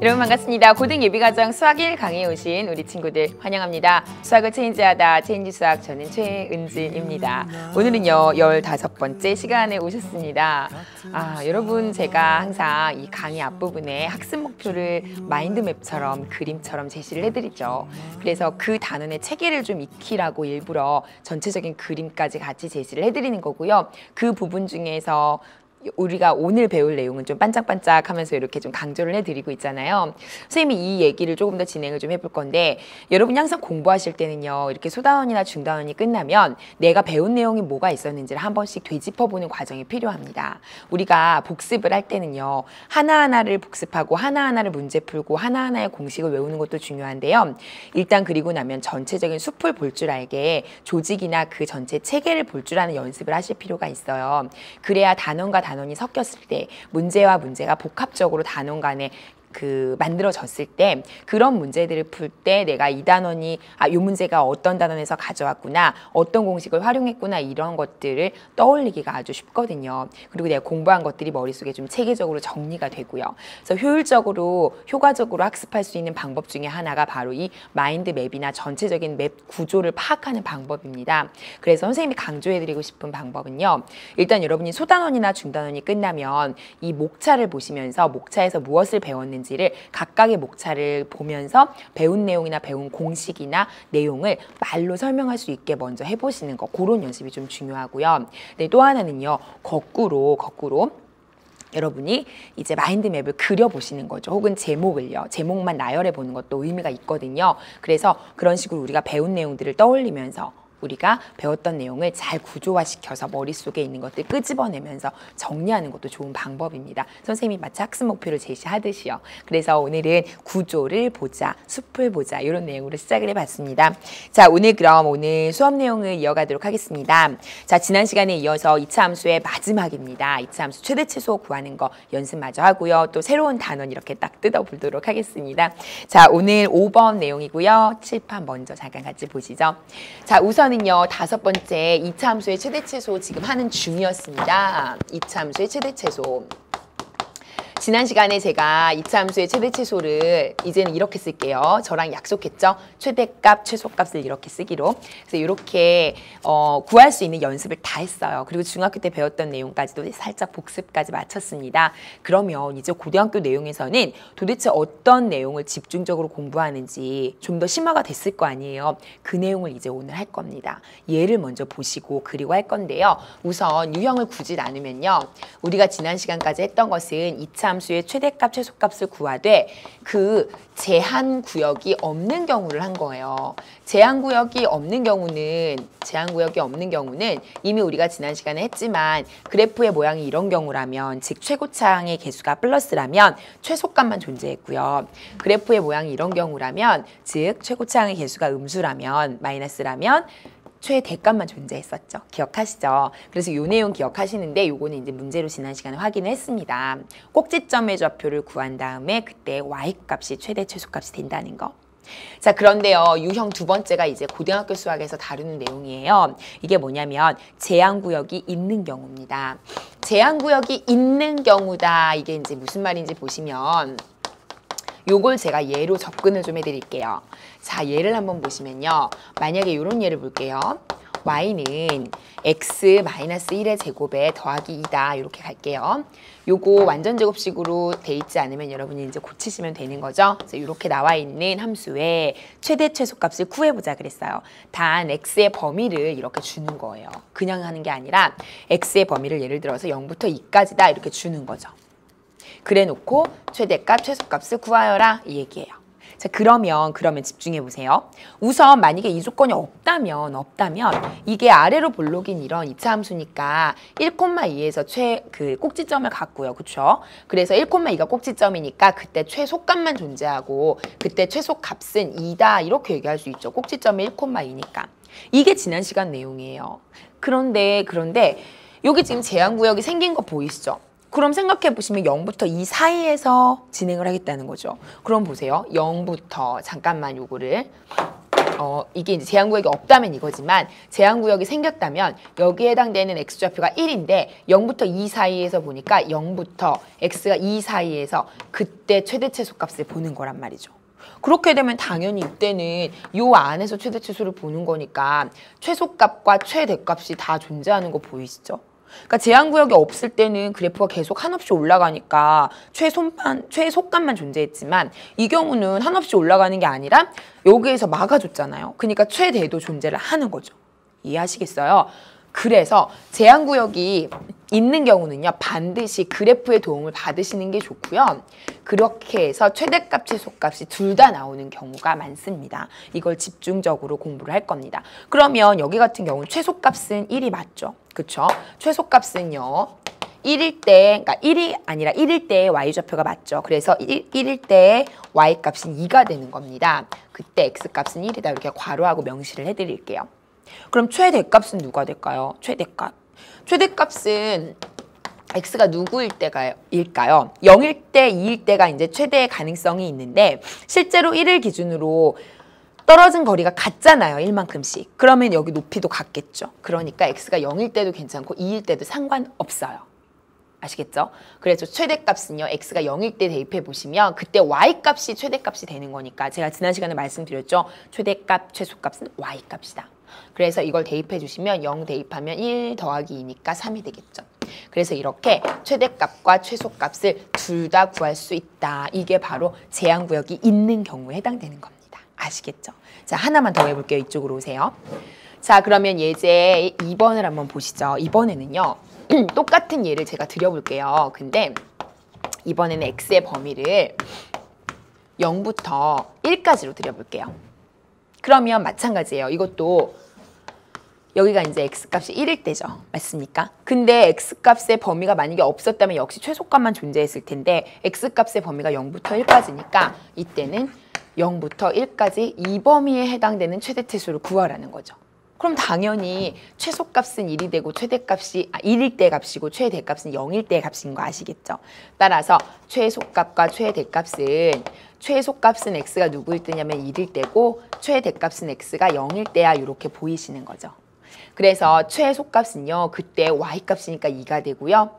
여러분 반갑습니다. 고등 예비과정 수학 1 강의에 오신 우리 친구들 환영합니다. 수학을 체인지하다 체인지 수학 저는 최은지입니다. 오늘은요 15번째 시간에 오셨습니다. 여러분 제가 항상 이 강의 앞부분에 학습 목표를 마인드맵처럼 그림처럼 제시를 해드리죠. 그래서 그 단원의 체계를 좀 익히라고 일부러 전체적인 그림까지 같이 제시를 해드리는 거고요. 그 부분 중에서 우리가 오늘 배울 내용은 좀 반짝반짝 하면서 이렇게 좀 강조를 해드리고 있잖아요. 선생님이 이 얘기를 조금 더 진행을 좀 해볼 건데, 여러분이 항상 공부하실 때는요, 이렇게 소단원이나 중단원이 끝나면 내가 배운 내용이 뭐가 있었는지를 한 번씩 되짚어보는 과정이 필요합니다. 우리가 복습을 할 때는요, 하나하나를 복습하고 하나하나를 문제 풀고 하나하나의 공식을 외우는 것도 중요한데요. 일단 그리고 나면 전체적인 숲을 볼 줄 알게 조직이나 그 전체 체계를 볼 줄 아는 연습을 하실 필요가 있어요. 그래야 단원과 단원이 섞였을 때 문제와 문제가 복합적으로 단원 간에 만들어졌을 때 그런 문제들을 풀 때 내가 이 단원이 이 문제가 어떤 단원에서 가져왔구나, 어떤 공식을 활용했구나, 이런 것들을 떠올리기가 아주 쉽거든요. 그리고 내가 공부한 것들이 머릿속에 좀 체계적으로 정리가 되고요. 그래서 효과적으로 학습할 수 있는 방법 중에 하나가 바로 이 마인드 맵이나 전체적인 맵 구조를 파악하는 방법입니다. 그래서 선생님이 강조해드리고 싶은 방법은요, 일단 여러분이 소단원이나 중단원이 끝나면 이 목차를 보시면서 목차에서 무엇을 배웠는지 를 각각의 목차를 보면서 배운 내용이나 배운 공식이나 내용을 말로 설명할 수 있게 먼저 해보시는 거, 그런 연습이 좀 중요하고요. 네, 또 하나는요, 거꾸로 여러분이 이제 마인드맵을 그려보시는 거죠. 혹은 제목만 나열해 보는 것도 의미가 있거든요. 그래서 그런 식으로 우리가 배운 내용들을 떠올리면서 우리가 배웠던 내용을 잘 구조화시켜서 머릿속에 있는 것들 끄집어내면서 정리하는 것도 좋은 방법입니다. 선생님이 마치 학습 목표를 제시하듯이요. 그래서 오늘은 구조를 보자, 숲을 보자, 이런 내용으로 시작을 해봤습니다. 자, 오늘 수업 내용을 이어가도록 하겠습니다. 자, 지난 시간에 이어서 2차 함수의 마지막입니다. 2차 함수 최대 최소 구하는 거 연습 마저 하고요. 또 새로운 단원 이렇게 딱 뜯어보도록 하겠습니다. 자, 오늘 5번 내용이고요. 칠판 먼저 잠깐 같이 보시죠. 자, 우선은요, 5번째 2차 함수의 최대 최소 지금 하는 중이었습니다. 2차 함수의 최대 최소. 지난 시간에 제가 2차 함수의 최대 최소를 이제는 이렇게 쓸게요. 저랑 약속했죠? 최대값, 최소값을 이렇게 쓰기로. 그래서 이렇게 구할 수 있는 연습을 다 했어요. 그리고 중학교 때 배웠던 내용까지도 살짝 복습까지 마쳤습니다. 그러면 이제 고등학교 내용에서는 도대체 어떤 내용을 집중적으로 공부하는지 좀 더 심화가 됐을 거 아니에요. 그 내용을 이제 오늘 할 겁니다. 예를 먼저 보시고 그리고 할 건데요. 우선 유형을 굳이 나누면요, 우리가 지난 시간까지 했던 것은 2차 함수의 최대값, 최소값을 구하되 그 제한 구역이 없는 경우를 한 거예요. 제한 구역이 없는 경우는 이미 우리가 지난 시간에 했지만 그래프의 모양이 이런 경우라면, 즉 최고차항의 개수가 플러스라면 최소값만 존재했고요. 그래프의 모양이 이런 경우라면, 즉 최고차항의 개수가 음수라면, 마이너스라면 최대값만 존재했었죠. 기억하시죠? 그래서 이 내용 기억하시는데 요거는 이제 문제로 지난 시간에 확인을 했습니다. 꼭지점의 좌표를 구한 다음에 그때 y값이 최대 최소값이 된다는 거. 자, 그런데요, 유형 두 번째가 이제 고등학교 수학에서 다루는 내용이에요. 이게 뭐냐면 제한구역이 있는 경우입니다. 제한구역이 있는 경우다. 이게 이제 무슨 말인지 보시면 요걸 제가 예로 접근을 좀 해드릴게요. 자, 예를 한번 보시면요, 만약에 이런 예를 볼게요. y는 x-1의 제곱에 더하기 2다. 이렇게 갈게요. 요거 완전 제곱식으로 돼 있지 않으면 여러분이 이제 고치시면 되는 거죠. 그래서 이렇게 나와 있는 함수의 최대 최소값을 구해보자 그랬어요. 단 x의 범위를 이렇게 주는 거예요. 그냥 하는 게 아니라 x의 범위를 예를 들어서 0부터 2까지다 이렇게 주는 거죠. 그래 놓고 최대값, 최소값을 구하여라 이 얘기예요. 자, 그러면 집중해 보세요. 우선 만약에 이 조건이 없다면 이게 아래로 볼록인 이런 2차 함수니까 1,2에서 꼭지점을 갖고요. 그렇죠? 그래서 1,2가 꼭지점이니까 그때 최소값만 존재하고 그때 최소값은 2다 이렇게 얘기할 수 있죠. 꼭지점이 1,2니까. 이게 지난 시간 내용이에요. 그런데 여기 지금 제한구역이 생긴 거 보이시죠? 그럼 생각해 보시면 0부터 2 사이에서 진행을 하겠다는 거죠. 그럼 보세요. 0부터 잠깐만 요거를 이게 이제 제한구역이 없다면 이거지만 제한구역이 생겼다면 여기에 해당되는 x좌표가 1인데 0부터 2 사이에서 보니까 0부터 x가 2 사이에서 그때 최대 최소값을 보는 거란 말이죠. 그렇게 되면 당연히 이때는 요 안에서 최대 최소를 보는 거니까 최소값과 최대값이 다 존재하는 거 보이시죠? 그러니까 제한구역이 없을 때는 그래프가 계속 한없이 올라가니까 최소값만 존재했지만 이 경우는 한없이 올라가는 게 아니라 여기에서 막아줬잖아요. 그러니까 최대도 존재를 하는 거죠. 이해하시겠어요? 그래서 제한구역이 있는 경우는요. 반드시 그래프의 도움을 받으시는 게 좋고요. 그렇게 해서 최대값, 최소값이 둘 다 나오는 경우가 많습니다. 이걸 집중적으로 공부를 할 겁니다. 그러면 여기 같은 경우는 최소값은 1이 맞죠? 그쵸? 최소값은요. 1일 때, 그러니까 1이 아니라 1일 때의 y좌표가 맞죠? 그래서 1일 때의 y값은 2가 되는 겁니다. 그때 x값은 1이다. 이렇게 괄호하고 명시를 해드릴게요. 그럼 최대값은 누가 될까요? 최대값. 최대값은 x가 누구일 때일까요? 0일 때, 2일 때가 이제 최대의 가능성이 있는데 실제로 1을 기준으로 떨어진 거리가 같잖아요. 1만큼씩. 그러면 여기 높이도 같겠죠. 그러니까 x가 0일 때도 괜찮고 2일 때도 상관없어요. 아시겠죠? 그래서 최대값은요. x가 0일 때 대입해 보시면 그때 y값이 최대값이 되는 거니까 제가 지난 시간에 말씀드렸죠. 최대값, 최소값은 y값이다. 그래서 이걸 대입해 주시면 0 대입하면 1 더하기 2니까 3이 되겠죠. 그래서 이렇게 최대값과 최소값을 둘 다 구할 수 있다. 이게 바로 제한구역이 있는 경우에 해당되는 겁니다. 아시겠죠? 자, 하나만 더 해볼게요. 이쪽으로 오세요. 자, 그러면 예제 2번을 한번 보시죠. 이번에는요. 똑같은 예를 제가 드려볼게요. 근데 이번에는 x의 범위를 0부터 1까지로 드려볼게요. 그러면 마찬가지예요. 이것도 여기가 이제 x값이 1일 때죠. 맞습니까? 근데 x값의 범위가 만약에 없었다면 역시 최소값만 존재했을 텐데 x값의 범위가 0부터 1까지니까 이때는 0부터 1까지 이 범위에 해당되는 최대 최소를 구하라는 거죠. 그럼 당연히 최소값은 1이 되고 최대값이 1일 때 값이고 최대값은 0일 때 값인 거 아시겠죠? 따라서 최소값과 최소값은 x가 누구일 때냐면 1일 때고 최대값은 x가 0일 때야 이렇게 보이시는 거죠. 그래서 최소값은요. 그때 y값이니까 2가 되고요.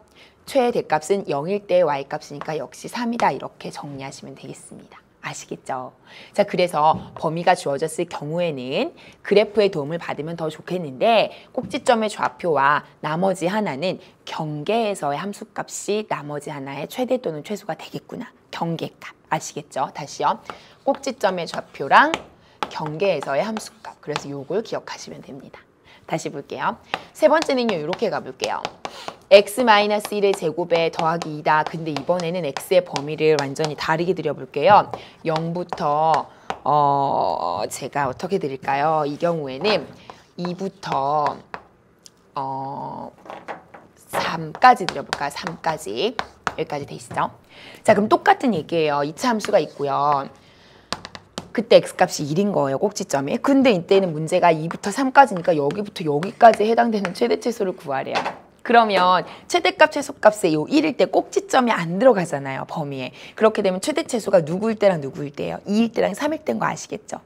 최대값은 0일 때 y값이니까 역시 3이다 이렇게 정리하시면 되겠습니다. 아시겠죠? 자, 그래서 범위가 주어졌을 경우에는 그래프의 도움을 받으면 더 좋겠는데 꼭지점의 좌표와 나머지 하나는 경계에서의 함수값이 나머지 하나의 최대 또는 최소가 되겠구나. 경계값. 아시겠죠? 다시요. 꼭지점의 좌표랑 경계에서의 함수값. 그래서 요걸 기억하시면 됩니다. 다시 볼게요. 세 번째는요. 이렇게 가볼게요. x-1의 제곱에 더하기 2다. 근데 이번에는 x의 범위를 완전히 다르게 드려볼게요. 0부터 제가 어떻게 드릴까요? 이 경우에는 2부터 3까지 드려볼까요? 3까지. 여기까지 되시죠? 자, 그럼 똑같은 얘기예요. 2차 함수가 있고요. 그때 x값이 1인 거예요. 꼭지점이. 근데 이때는 문제가 2부터 3까지니까 여기부터 여기까지 해당되는 최대 최소를 구하래요. 그러면 최대값, 최소값에 요 1일 때 꼭지점이 안 들어가잖아요. 범위에. 그렇게 되면 최대 최소가 누구일 때랑 누구일 때예요? 2일 때랑 3일 때인 거 아시겠죠?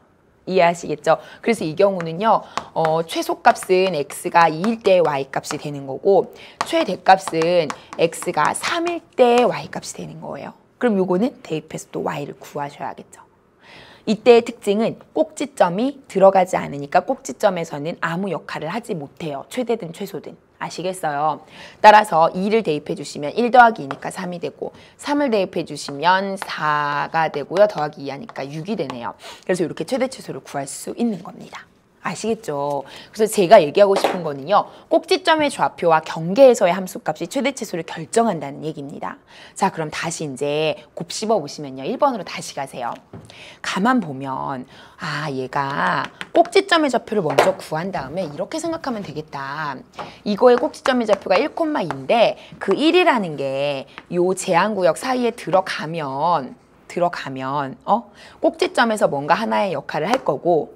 이해하시겠죠? 그래서 이 경우는요. 최소값은 x가 2일 때 y값이 되는 거고 최대값은 x가 3일 때 y값이 되는 거예요. 그럼 요거는 대입해서 또 y를 구하셔야겠죠. 이때의 특징은 꼭지점이 들어가지 않으니까 꼭지점에서는 아무 역할을 하지 못해요. 최대든 최소든. 아시겠어요? 따라서 2를 대입해 주시면 1 더하기 2니까 3이 되고 3을 대입해 주시면 4가 되고요. 더하기 2 하니까 6이 되네요. 그래서 이렇게 최대 최소를 구할 수 있는 겁니다. 아시겠죠? 그래서 제가 얘기하고 싶은 거는요. 꼭지점의 좌표와 경계에서의 함수값이 최대 최소를 결정한다는 얘기입니다. 자, 그럼 다시 이제 곱씹어 보시면요. 1번으로 다시 가세요. 가만 보면 얘가 꼭지점의 좌표를 먼저 구한 다음에 이렇게 생각하면 되겠다. 이거의 꼭지점의 좌표가 1,2인데 그 1이라는 게 요 제한구역 사이에 들어가면 꼭지점에서 뭔가 하나의 역할을 할 거고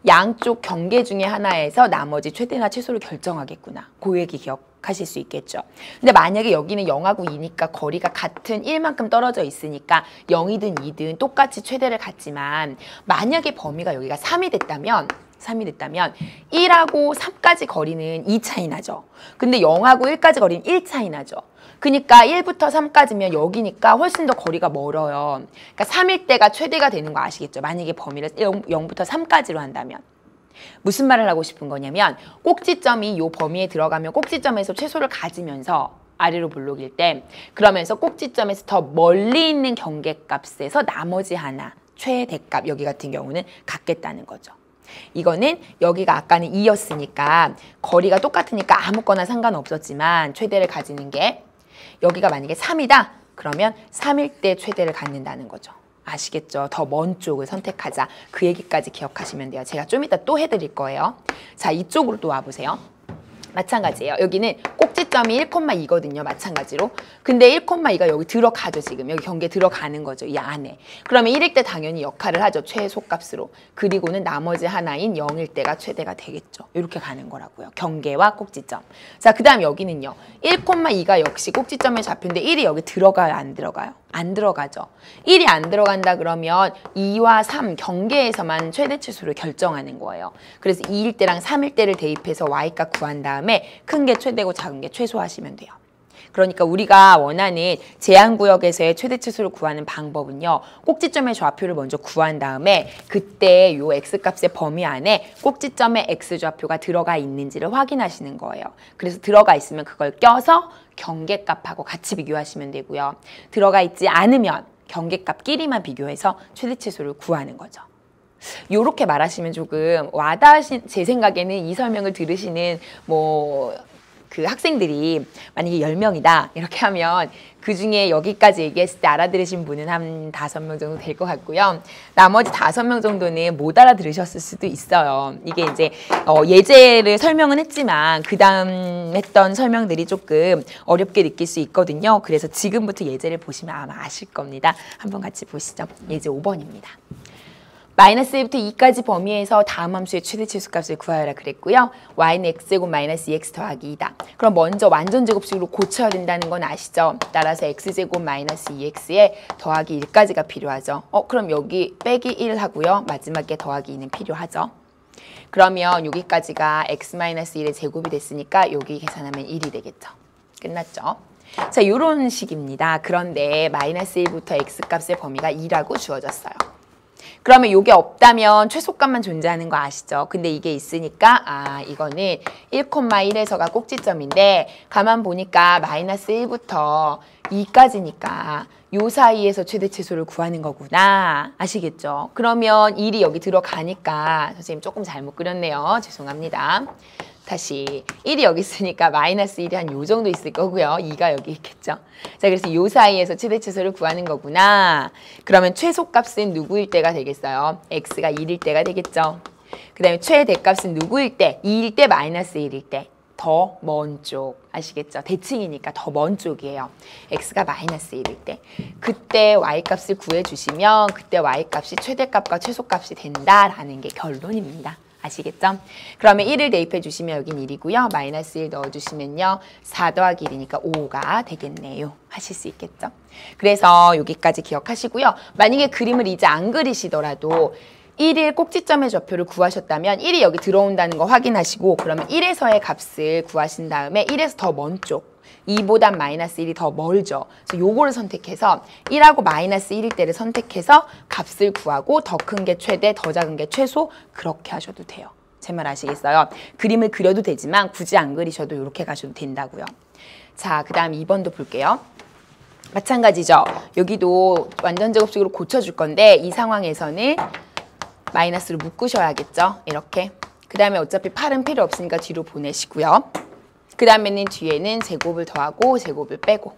양쪽 경계 중에 하나에서 나머지 최대나 최소를 결정하겠구나. 그 얘기 하실 수 있겠죠. 근데 만약에 여기는 0하고 2니까 거리가 같은 1만큼 떨어져 있으니까 0이든 2든 똑같이 최대를 갖지만 만약에 범위가 여기가 3이 됐다면 1하고 3까지 거리는 2 차이 나죠. 근데 0하고 1까지 거리는 1 차이 나죠. 그러니까 1부터 3까지면 여기니까 훨씬 더 거리가 멀어요. 그러니까 3일 때가 최대가 되는 거 아시겠죠? 만약에 범위를 0부터 3까지로 한다면. 무슨 말을 하고 싶은 거냐면 꼭지점이 이 범위에 들어가면 꼭지점에서 최소를 가지면서 아래로 볼록일 때 그러면서 꼭지점에서 더 멀리 있는 경계값에서 나머지 하나 최대값 여기 같은 경우는 갖겠다는 거죠. 이거는 여기가 아까는 2였으니까 거리가 똑같으니까 아무거나 상관없었지만 최대를 가지는 게 여기가 만약에 3이다 그러면 3일 때 최대를 갖는다는 거죠. 아시겠죠? 더 먼 쪽을 선택하자. 그 얘기까지 기억하시면 돼요. 제가 좀 이따 또 해드릴 거예요. 자, 이쪽으로 또 와보세요. 마찬가지예요. 여기는 꼭지점이 1,2거든요. 마찬가지로. 근데 1,2가 여기 들어가죠. 지금 여기 경계에 들어가는 거죠. 이 안에. 그러면 1일 때 당연히 역할을 하죠. 최소값으로. 그리고는 나머지 하나인 0일 때가 최대가 되겠죠. 이렇게 가는 거라고요. 경계와 꼭지점. 자, 그 다음 여기는요. 1,2가 역시 꼭지점에 잡혔는데 1이 여기 들어가요? 안 들어가요? 안 들어가죠. 1이 안 들어간다 그러면 2와 3 경계에서만 최대치수를 결정하는 거예요. 그래서 2일 때랑 3일 때를 대입해서 y값 구한 다음에 큰 게 최대고 작은 게 최소하시면 돼요. 그러니까 우리가 원하는 제한구역에서의 최대치수를 구하는 방법은요. 꼭지점의 좌표를 먼저 구한 다음에 그때 요 x값의 범위 안에 꼭지점의 x좌표가 들어가 있는지를 확인하시는 거예요. 그래서 들어가 있으면 그걸 껴서 경계값하고 같이 비교하시면 되고요. 들어가 있지 않으면 경계값끼리만 비교해서 최대치수를 구하는 거죠. 요렇게 말하시면 조금 와닿으신, 제 생각에는 이 설명을 들으시는 그 학생들이 만약에 10명이다 이렇게 하면 그 중에 여기까지 얘기했을 때 알아들으신 분은 한 5명 정도 될 것 같고요. 나머지 5명 정도는 못 알아들으셨을 수도 있어요. 이게 이제 예제를 설명은 했지만 그 다음 했던 설명들이 조금 어렵게 느낄 수 있거든요. 그래서 지금부터 예제를 보시면 아마 아실 겁니다. 한번 같이 보시죠. 예제 5번입니다. 마이너스 1부터 2까지 범위에서 다음 함수의 최대치수값을 구하여라 그랬고요. y는 x제곱 마이너스 2x 더하기 2다. 그럼 먼저 완전 제곱식으로 고쳐야 된다는 건 아시죠? 따라서 x제곱 마이너스 2x에 더하기 1까지가 필요하죠. 그럼 여기 빼기 1 하고요. 마지막에 더하기 2는 필요하죠. 그러면 여기까지가 x 마이너스 1의 제곱이 됐으니까 여기 계산하면 1이 되겠죠. 끝났죠? 자, 이런 식입니다. 그런데 마이너스 1부터 x값의 범위가 2라고 주어졌어요. 그러면 이게 없다면 최소값만 존재하는 거 아시죠? 근데 이게 있으니까 이거는 1,1에서가 꼭지점인데 가만 보니까 마이너스 1부터 2까지니까 요 사이에서 최대치수를 구하는 거구나. 아시겠죠? 그러면 1이 여기 들어가니까 선생님 조금 잘못 그렸네요. 죄송합니다. 다시 1이 여기 있으니까 마이너스 1이 한 요 정도 있을 거고요. 2가 여기 있겠죠. 자, 그래서 요 사이에서 최대치수를 구하는 거구나. 그러면 최소값은 누구일 때가 되겠어요? x가 1일 때가 되겠죠. 그 다음에 최대값은 누구일 때? 2일 때, 마이너스 1일 때. 더 먼 쪽. 아시겠죠? 대칭이니까 더 먼 쪽이에요. x가 마이너스 1일 때. 그때 y값을 구해주시면 그때 y값이 최대값과 최소값이 된다라는 게 결론입니다. 아시겠죠? 그러면 1을 대입해 주시면 여긴 1이고요. 마이너스 1 넣어주시면요. 4 더하기 1이니까 5가 되겠네요. 하실 수 있겠죠? 그래서 여기까지 기억하시고요. 만약에 그림을 이제 안 그리시더라도 1일 꼭지점의 좌표를 구하셨다면 1이 여기 들어온다는 거 확인하시고 그러면 1에서의 값을 구하신 다음에 1에서 더 먼 쪽 2보단 마이너스 1이 더 멀죠. 그래서 요거를 선택해서 1하고 마이너스 1일 때를 선택해서 값을 구하고 더 큰 게 최대, 더 작은 게 최소 그렇게 하셔도 돼요. 제 말 아시겠어요? 그림을 그려도 되지만 굳이 안 그리셔도 이렇게 가셔도 된다고요. 자, 그 다음 2번도 볼게요. 마찬가지죠. 여기도 완전 제곱식으로 고쳐줄 건데 이 상황에서는 마이너스로 묶으셔야겠죠. 이렇게. 그 다음에 어차피 8은 필요 없으니까 뒤로 보내시고요. 그 다음에는 뒤에는 제곱을 더하고 제곱을 빼고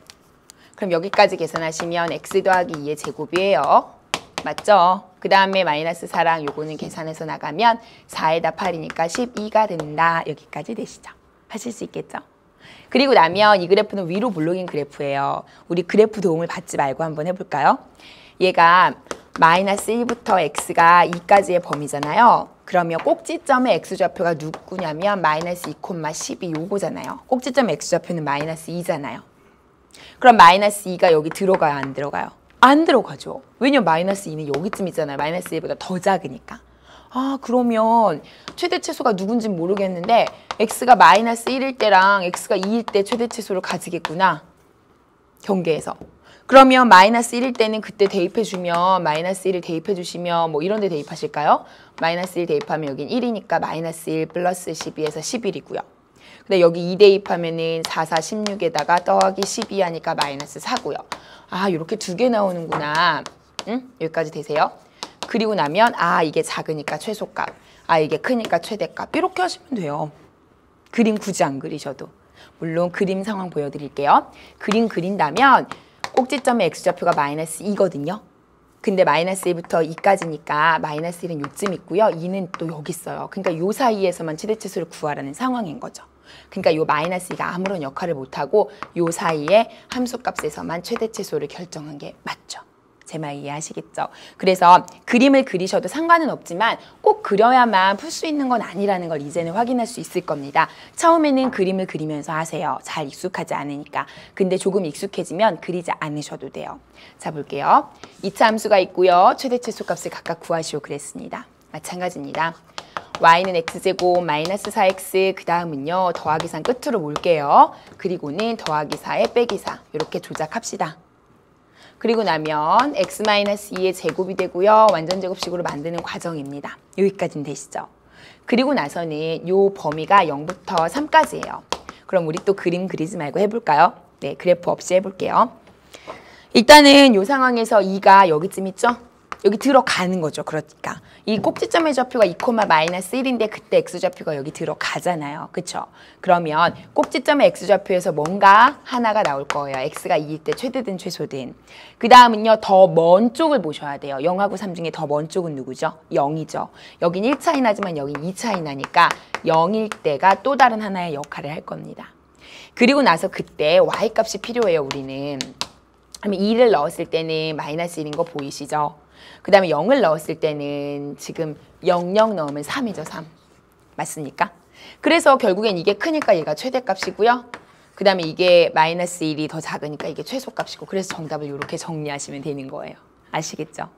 그럼 여기까지 계산하시면 x 더하기 2의 제곱이에요. 맞죠? 그 다음에 마이너스 4랑 요거는 계산해서 나가면 4에다 8이니까 12가 된다. 여기까지 되시죠? 하실 수 있겠죠? 그리고 나면 이 그래프는 위로 볼록인 그래프예요. 우리 그래프 도움을 받지 말고 한번 해볼까요? 얘가 마이너스 1부터 x가 2까지의 범위잖아요. 그러면 꼭지점의 x좌표가 누구냐면 마이너스 2, 12 요거잖아요. 꼭지점의 x좌표는 마이너스 2잖아요. 그럼 마이너스 2가 여기 들어가요? 안 들어가요? 안 들어가죠. 왜냐면 마이너스 2는 여기쯤 있잖아요. 마이너스 1보다 더 작으니까. 아, 그러면 최대최소가 누군지 모르겠는데 x가 마이너스 1일 때랑 x가 2일 때 최대최소를 가지겠구나. 경계에서. 그러면 마이너스 1일 때는 그때 대입해주면 마이너스 1을 대입해주시면 뭐 이런 데 대입하실까요? 마이너스 1 대입하면 여긴 1이니까 마이너스 1 플러스 12에서 11이고요. 근데 여기 2 대입하면은 4, 4, 16에다가 더하기 12 하니까 마이너스 4고요. 아, 이렇게 두 개 나오는구나. 응? 여기까지 되세요? 그리고 나면 아, 이게 작으니까 최소값. 아, 이게 크니까 최대값. 이렇게 하시면 돼요. 그림 굳이 안 그리셔도. 물론 그림 상황 보여드릴게요. 그림 그린다면 꼭지점의 x좌표가 마이너스 2거든요. 근데 마이너스 1부터 2까지니까 마이너스 1은 요쯤 있고요. 2는 또 여기 있어요. 그러니까 요 사이에서만 최대치수를 구하라는 상황인 거죠. 그러니까 요 마이너스 2가 아무런 역할을 못하고 요 사이에 함수값에서만 최대치수를 결정한 게 맞죠. 제 말 이해하시겠죠? 그래서 그림을 그리셔도 상관은 없지만 꼭 그려야만 풀 수 있는 건 아니라는 걸 이제는 확인할 수 있을 겁니다. 처음에는 그림을 그리면서 하세요. 잘 익숙하지 않으니까. 근데 조금 익숙해지면 그리지 않으셔도 돼요. 자, 볼게요. 2차 함수가 있고요. 최대 최소값을 각각 구하시오 그랬습니다. 마찬가지입니다. y는 x제곱 마이너스 4x 그 다음은요. 더하기상 끝으로 몰게요. 그리고는 더하기 4에 빼기 4 이렇게 조작합시다. 그리고 나면 x-2의 제곱이 되고요. 완전 제곱식으로 만드는 과정입니다. 여기까지는 되시죠? 그리고 나서는 요 범위가 0부터 3까지예요. 그럼 우리 또 그림 그리지 말고 해볼까요? 네, 그래프 없이 해볼게요. 일단은 요 상황에서 2가 여기쯤 있죠? 여기 들어가는 거죠. 그러니까 이 꼭지점의 좌표가 2, 마이너스 1인데 그때 x좌표가 여기 들어가잖아요. 그쵸? 그러면 꼭지점의 x좌표에서 뭔가 하나가 나올 거예요. x가 2일 때 최대든 최소든. 그 다음은요. 더 먼 쪽을 보셔야 돼요. 0하고 3 중에 더 먼 쪽은 누구죠? 0이죠. 여긴 1 차이 나지만 여긴 2 차이 나니까 0일 때가 또 다른 하나의 역할을 할 겁니다. 그리고 나서 그때 y값이 필요해요. 우리는. 그러면 2를 넣었을 때는 마이너스 1인 거 보이시죠? 그 다음에 0을 넣었을 때는 지금 0, 0 넣으면 3이죠. 3. 맞습니까? 그래서 결국엔 이게 크니까 얘가 최대값이고요. 그 다음에 이게 마이너스 1이 더 작으니까 이게 최소값이고 그래서 정답을 이렇게 정리하시면 되는 거예요. 아시겠죠?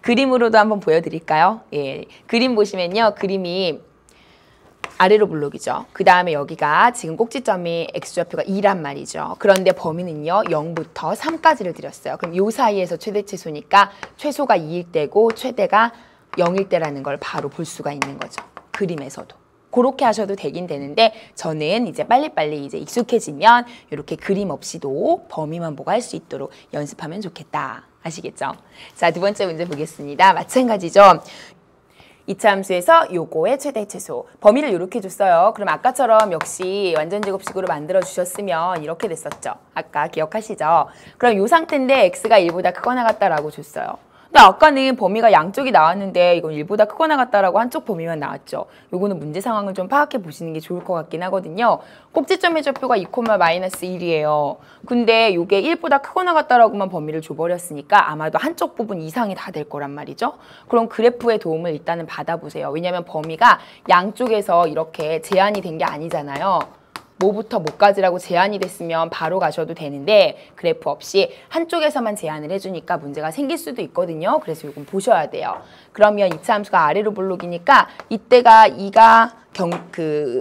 그림으로도 한번 보여드릴까요? 예, 그림 보시면요. 그림이 아래로 블록이죠. 그 다음에 여기가 지금 꼭지점이 x좌표가 2란 말이죠. 그런데 범위는요. 0부터 3까지를 드렸어요. 그럼 요 사이에서 최대 최소니까 최소가 2일 때고 최대가 0일 때라는 걸 바로 볼 수가 있는 거죠. 그림에서도. 그렇게 하셔도 되긴 되는데 저는 이제 빨리빨리 이제 익숙해지면 이렇게 그림 없이도 범위만 보고 할 수 있도록 연습하면 좋겠다. 아시겠죠? 자, 두 번째 문제 보겠습니다. 마찬가지죠. 2차 함수에서 요거의 최대 최소 범위를 이렇게 줬어요. 그럼 아까처럼 역시 완전 제곱식으로 만들어 주셨으면 이렇게 됐었죠. 아까 기억하시죠? 그럼 요 상태인데 x가 1보다 크거나 같다라고 줬어요. 근데 아까는 범위가 양쪽이 나왔는데 이건 1보다 크거나 같다라고 한쪽 범위만 나왔죠. 요거는 문제 상황을 좀 파악해 보시는 게 좋을 것 같긴 하거든요. 꼭지점의 좌표가 2, 마이너스 1이에요. 근데 요게 1보다 크거나 같다라고만 범위를 줘버렸으니까 아마도 한쪽 부분 이상이 다 될 거란 말이죠. 그럼 그래프의 도움을 일단은 받아보세요. 왜냐면 범위가 양쪽에서 이렇게 제한이 된 게 아니잖아요. 뭐부터 뭐까지라고 제한이 됐으면 바로 가셔도 되는데 그래프 없이 한쪽에서만 제한을 해주니까 문제가 생길 수도 있거든요. 그래서 이건 보셔야 돼요. 그러면 2차 함수가 아래로 블록이니까 이때가 2가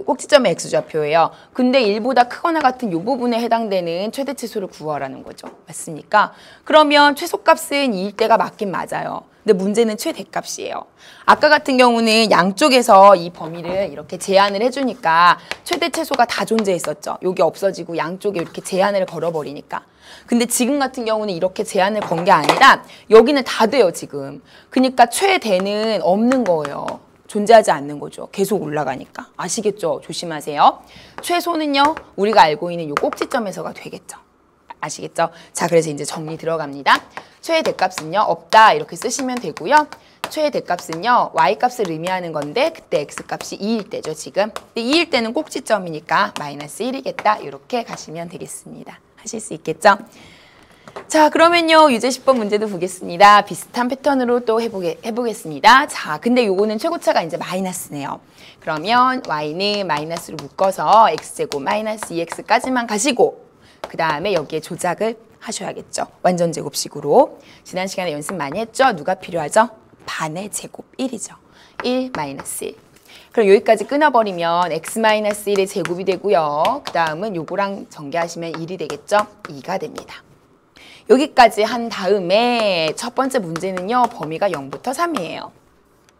꼭지점의 x좌표예요. 근데 1보다 크거나 같은 이 부분에 해당되는 최대치수를 구하라는 거죠. 맞습니까? 그러면 최소값은 2일 때가 맞긴 맞아요. 근데 문제는 최대값이에요. 아까 같은 경우는 양쪽에서 이 범위를 이렇게 제한을 해주니까 최대 최소가 다 존재했었죠. 여기 없어지고 양쪽에 이렇게 제한을 걸어버리니까. 근데 지금 같은 경우는 이렇게 제한을 건 게 아니라 여기는 다 돼요, 지금. 그러니까 최대는 없는 거예요. 존재하지 않는 거죠. 계속 올라가니까. 아시겠죠? 조심하세요. 최소는요, 우리가 알고 있는 이 꼭지점에서가 되겠죠. 아시겠죠? 자, 그래서 이제 정리 들어갑니다. 최대값은요, 없다 이렇게 쓰시면 되고요. 최대값은요, y값을 의미하는 건데 그때 x값이 2일 때죠, 지금. 근데 2일 때는 꼭지점이니까 마이너스 1이겠다. 이렇게 가시면 되겠습니다. 하실 수 있겠죠? 자, 그러면요. 유제 10번 문제도 보겠습니다. 비슷한 패턴으로 또 해보겠습니다. 자, 근데 요거는 최고차가 이제 마이너스네요. 그러면 y는 마이너스로 묶어서 x제곱 마이너스 2x까지만 가시고 그 다음에 여기에 조작을 하셔야겠죠. 완전 제곱식으로. 지난 시간에 연습 많이 했죠? 누가 필요하죠? 반의 제곱 1이죠. 1 마이너스 1. 그럼 여기까지 끊어버리면 x-1의 제곱이 되고요. 그 다음은 요거랑 전개하시면 1이 되겠죠? 2가 됩니다. 여기까지 한 다음에 첫 번째 문제는요. 범위가 0부터 3이에요.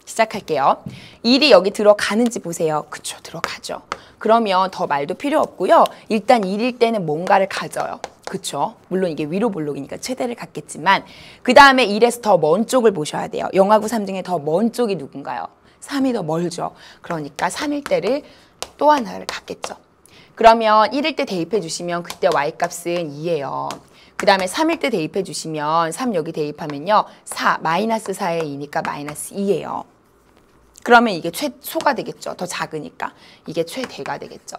시작할게요. 1이 여기 들어가는지 보세요. 그쵸, 들어가죠. 그러면 더 말도 필요 없고요. 일단 1일 때는 뭔가를 가져요. 그쵸? 물론 이게 위로 볼록이니까 최대를 갖겠지만 그 다음에 1에서 더 먼 쪽을 보셔야 돼요. 0하고 3 중에 더 먼 쪽이 누군가요? 3이 더 멀죠. 그러니까 3일 때를 또 하나를 갖겠죠. 그러면 1일 때 대입해 주시면 그때 y값은 2예요. 그 다음에 3일 때 대입해 주시면 3 여기 대입하면요. 4, 마이너스 4에 2니까 마이너스 2예요. 그러면 이게 최소가 되겠죠. 더 작으니까. 이게 최대가 되겠죠.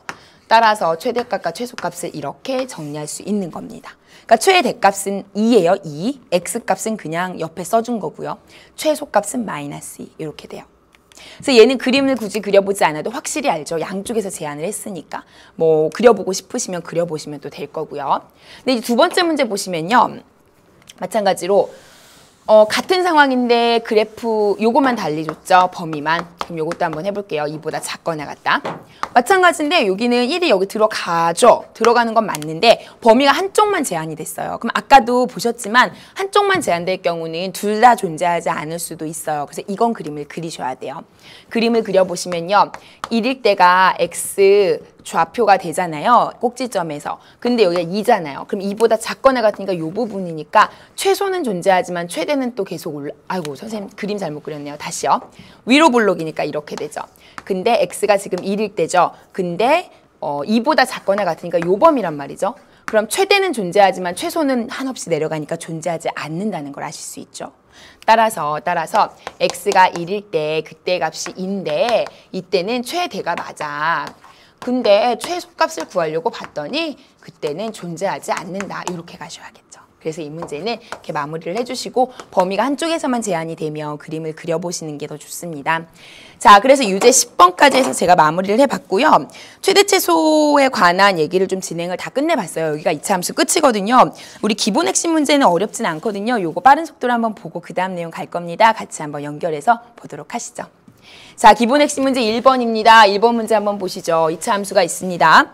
따라서 최대값과 최소값을 이렇게 정리할 수 있는 겁니다. 그러니까 최대값은 2예요. 2. x값은 그냥 옆에 써준 거고요. 최소값은 마이너스 2. 이렇게 돼요. 그래서 얘는 그림을 굳이 그려보지 않아도 확실히 알죠. 양쪽에서 제안을 했으니까. 뭐 그려보고 싶으시면 그려보시면 또 될 거고요. 근데 이제 두 번째 문제 보시면요. 마찬가지로 같은 상황인데 그래프 요것만 달리줬죠. 범위만. 그럼 요것도 한번 해볼게요. 2보다 작거나 같다. 마찬가지인데 여기는 1이 여기 들어가죠. 들어가는 건 맞는데 범위가 한쪽만 제한이 됐어요. 그럼 아까도 보셨지만 한쪽만 제한될 경우는 둘 다 존재하지 않을 수도 있어요. 그래서 이건 그림을 그리셔야 돼요. 그림을 그려보시면요. 1일 때가 x 좌표가 되잖아요. 꼭지점에서. 근데 여기가 2잖아요. 그럼 2보다 작거나 같으니까 이 부분이니까 최소는 존재하지만 최대는 또 계속 아이고 선생님 그림 잘못 그렸네요. 다시요. 위로 볼록이니까 이렇게 되죠. 근데 x가 지금 1일 때죠. 근데 2보다 작거나 같으니까 요 범위란 말이죠. 그럼 최대는 존재하지만 최소는 한없이 내려가니까 존재하지 않는다는 걸 아실 수 있죠. 따라서 x가 1일 때 그때 값이 2인데 이때는 최대가 맞아. 근데 최소값을 구하려고 봤더니 그때는 존재하지 않는다. 이렇게 가셔야겠죠. 그래서 이 문제는 이렇게 마무리를 해주시고 범위가 한쪽에서만 제한이 되면 그림을 그려보시는 게 더 좋습니다. 자, 그래서 유제 10번까지 해서 제가 마무리를 해봤고요. 최대최소에 관한 얘기를 좀 진행을 다 끝내봤어요. 여기가 2차 함수 끝이거든요. 우리 기본 핵심 문제는 어렵진 않거든요. 요거 빠른 속도로 한번 보고 그 다음 내용 갈 겁니다. 같이 한번 연결해서 보도록 하시죠. 자, 기본 핵심 문제 1번입니다. 1번 문제 한번 보시죠. 2차 함수가 있습니다.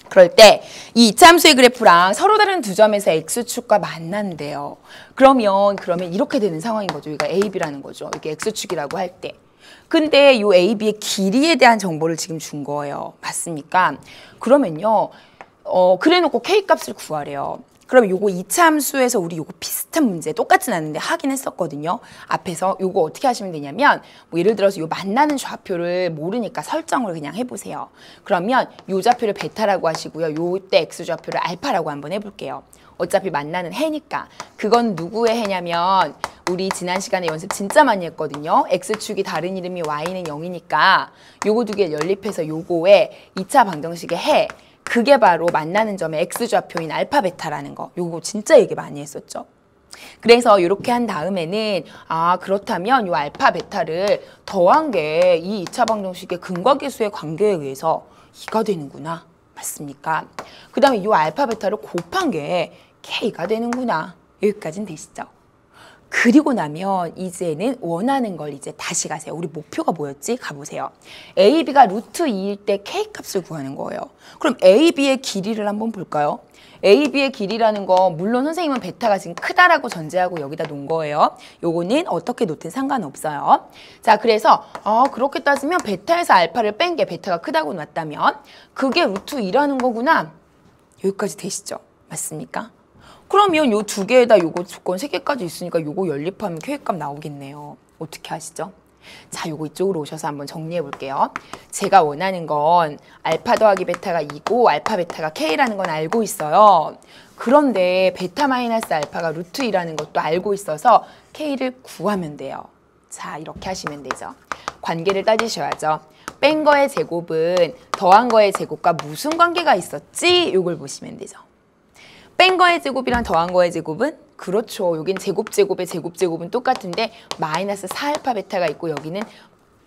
그럴 때 이 2차 함수의 그래프랑 서로 다른 두 점에서 x축과 만난대요. 그러면 이렇게 되는 상황인 거죠. 여기가 AB라는 거죠. 이게 x축이라고 할 때. 근데 이 AB의 길이에 대한 정보를 지금 준 거예요. 맞습니까? 그러면요. 그래놓고 K값을 구하래요. 그럼 요거 2차 함수에서 우리 요거 비슷한 문제 똑같진 않은데 하긴 했었거든요. 앞에서 요거 어떻게 하시면 되냐면 뭐 예를 들어서 요 만나는 좌표를 모르니까 설정을 그냥 해보세요. 그러면 요 좌표를 베타라고 하시고요. 요때 x 좌표를 알파라고 한번 해볼게요. 어차피 만나는 해니까. 그건 누구의 해냐면 우리 지난 시간에 연습 진짜 많이 했거든요. x축이 다른 이름이 y는 0이니까 요거 두 개 연립해서 요거의 2차 방정식의 해. 그게 바로 만나는 점의 x좌표인 알파 베타라는 거. 요거 진짜 얘기 많이 했었죠. 그래서 이렇게 한 다음에는 그렇다면 요 알파 베타를 더한 게 이 2차 방정식의 근과 계수의 관계에 의해서 2가 되는구나. 맞습니까? 그 다음에 요 알파 베타를 곱한 게 k가 되는구나. 여기까지는 되시죠? 그리고 나면 이제는 원하는 걸 이제 다시 가세요. 우리 목표가 뭐였지? 가보세요. AB가 루트 2일 때 K값을 구하는 거예요. 그럼 AB의 길이를 한번 볼까요? AB의 길이라는 거 물론 선생님은 베타가 지금 크다라고 전제하고 여기다 놓은 거예요. 요거는 어떻게 놓든 상관없어요. 자, 그래서 그렇게 따지면 베타에서 알파를 뺀 게 베타가 크다고 놨다면 그게 루트 2라는 거구나. 여기까지 되시죠? 맞습니까? 그러면 요 두 개에다 요거 조건 3개까지 있으니까 요거 연립하면 K값 나오겠네요. 어떻게 하시죠? 자, 요거 이쪽으로 오셔서 한번 정리해 볼게요. 제가 원하는 건 알파 더하기 베타가 2고 알파 베타가 K라는 건 알고 있어요. 그런데 베타 마이너스 알파가 루트 2라는 것도 알고 있어서 K를 구하면 돼요. 자, 이렇게 하시면 되죠. 관계를 따지셔야죠. 뺀 거의 제곱은 더한 거의 제곱과 무슨 관계가 있었지? 요걸 보시면 되죠. 뺀 거의 제곱이랑 더한 거의 제곱은? 그렇죠. 여긴 제곱제곱의 제곱제곱은 똑같은데 마이너스 4알파 베타가 있고 여기는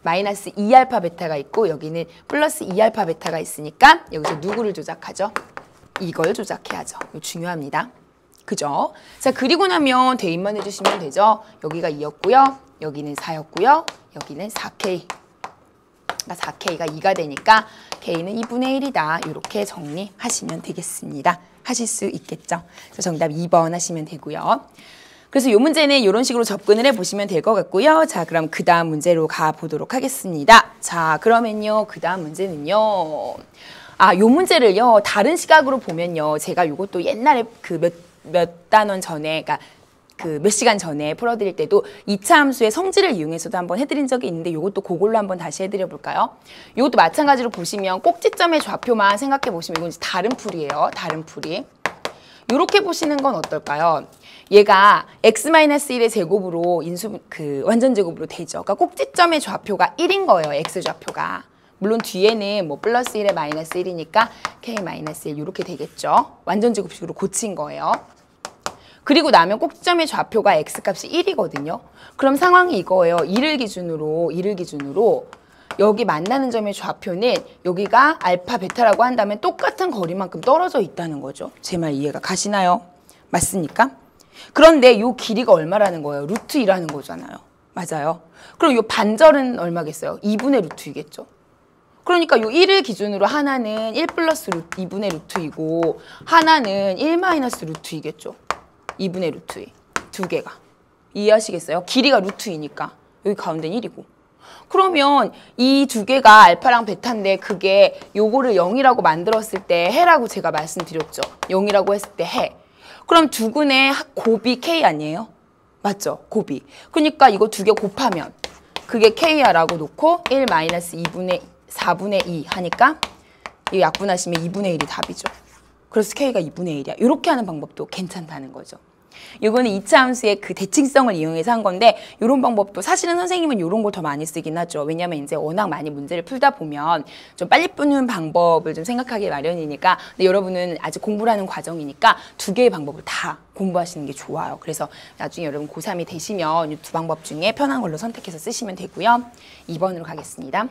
마이너스 2알파 베타가 있고 여기는 플러스 2알파 베타가 있으니까 여기서 누구를 조작하죠? 이걸 조작해야죠. 이거 중요합니다. 그죠? 자, 그리고 나면 대입만 해주시면 되죠. 여기가 2였고요. 여기는 4였고요. 여기는 4K. 그러니까 4K가 2가 되니까 K는 2분의 1이다. 이렇게 정리하시면 되겠습니다. 하실 수 있겠죠? 그래서 정답 2번 하시면 되고요. 그래서 이 문제는 이런 식으로 접근을 해보시면 될 것 같고요. 자, 그럼 그 다음 문제로 가보도록 하겠습니다. 자, 그러면요. 그 다음 문제는요. 이 문제를요. 다른 시각으로 보면요. 제가 이것도 옛날에 몇 단원 전에, 그러니까 몇 시간 전에 풀어드릴 때도 2차 함수의 성질을 이용해서도 한번 해드린 적이 있는데 이것도 그걸로 한번 다시 해드려 볼까요? 이것도 마찬가지로 보시면 꼭지점의 좌표만 생각해 보시면 이건 다른 풀이에요. 다른 풀이. 이렇게 보시는 건 어떨까요? 얘가 x-1의 제곱으로 완전 제곱으로 되죠. 그러니까 꼭지점의 좌표가 1인 거예요. x 좌표가. 물론 뒤에는 뭐 플러스 1에 마이너스 1이니까 k-1 이렇게 되겠죠. 완전 제곱식으로 고친 거예요. 그리고 나면 꼭지점의 좌표가 x값이 1이거든요. 그럼 상황이 이거예요. 1을 기준으로 여기 만나는 점의 좌표는 여기가 알파, 베타라고 한다면 똑같은 거리만큼 떨어져 있다는 거죠. 제 말 이해가 가시나요? 맞습니까? 그런데 이 길이가 얼마라는 거예요? 루트 2라는 거잖아요. 맞아요. 그럼 이 반절은 얼마겠어요? 2분의 루트 2겠죠. 그러니까 이 1을 기준으로 하나는 1 플러스 2분의 루트 2고 하나는 1 마이너스 루트 2겠죠. 2분의 루트 2. 두 개가. 이해하시겠어요? 길이가 루트 2니까. 여기 가운데는 1이고. 그러면 이 두 개가 알파랑 베타인데 그게 요거를 0이라고 만들었을 때 해라고 제가 말씀드렸죠. 0이라고 했을 때 해. 그럼 두근의 곱이 K 아니에요? 맞죠? 곱이. 그러니까 이거 두 개 곱하면 그게 K야 라고 놓고 1 마이너스 4분의 2 하니까 이 약분하시면 2분의 1이 답이죠. 그래서 K가 2분의 1이야. 이렇게 하는 방법도 괜찮다는 거죠. 이거는 2차 함수의 그 대칭성을 이용해서 한 건데 이런 방법도 사실은 선생님은 이런 걸 더 많이 쓰긴 하죠. 왜냐면 이제 워낙 많이 문제를 풀다 보면 좀 빨리 푸는 방법을 좀 생각하기 마련이니까 근데 여러분은 아직 공부를 하는 과정이니까 두 개의 방법을 다 공부하시는 게 좋아요. 그래서 나중에 여러분 고3이 되시면 이 두 방법 중에 편한 걸로 선택해서 쓰시면 되고요. 2번으로 가겠습니다.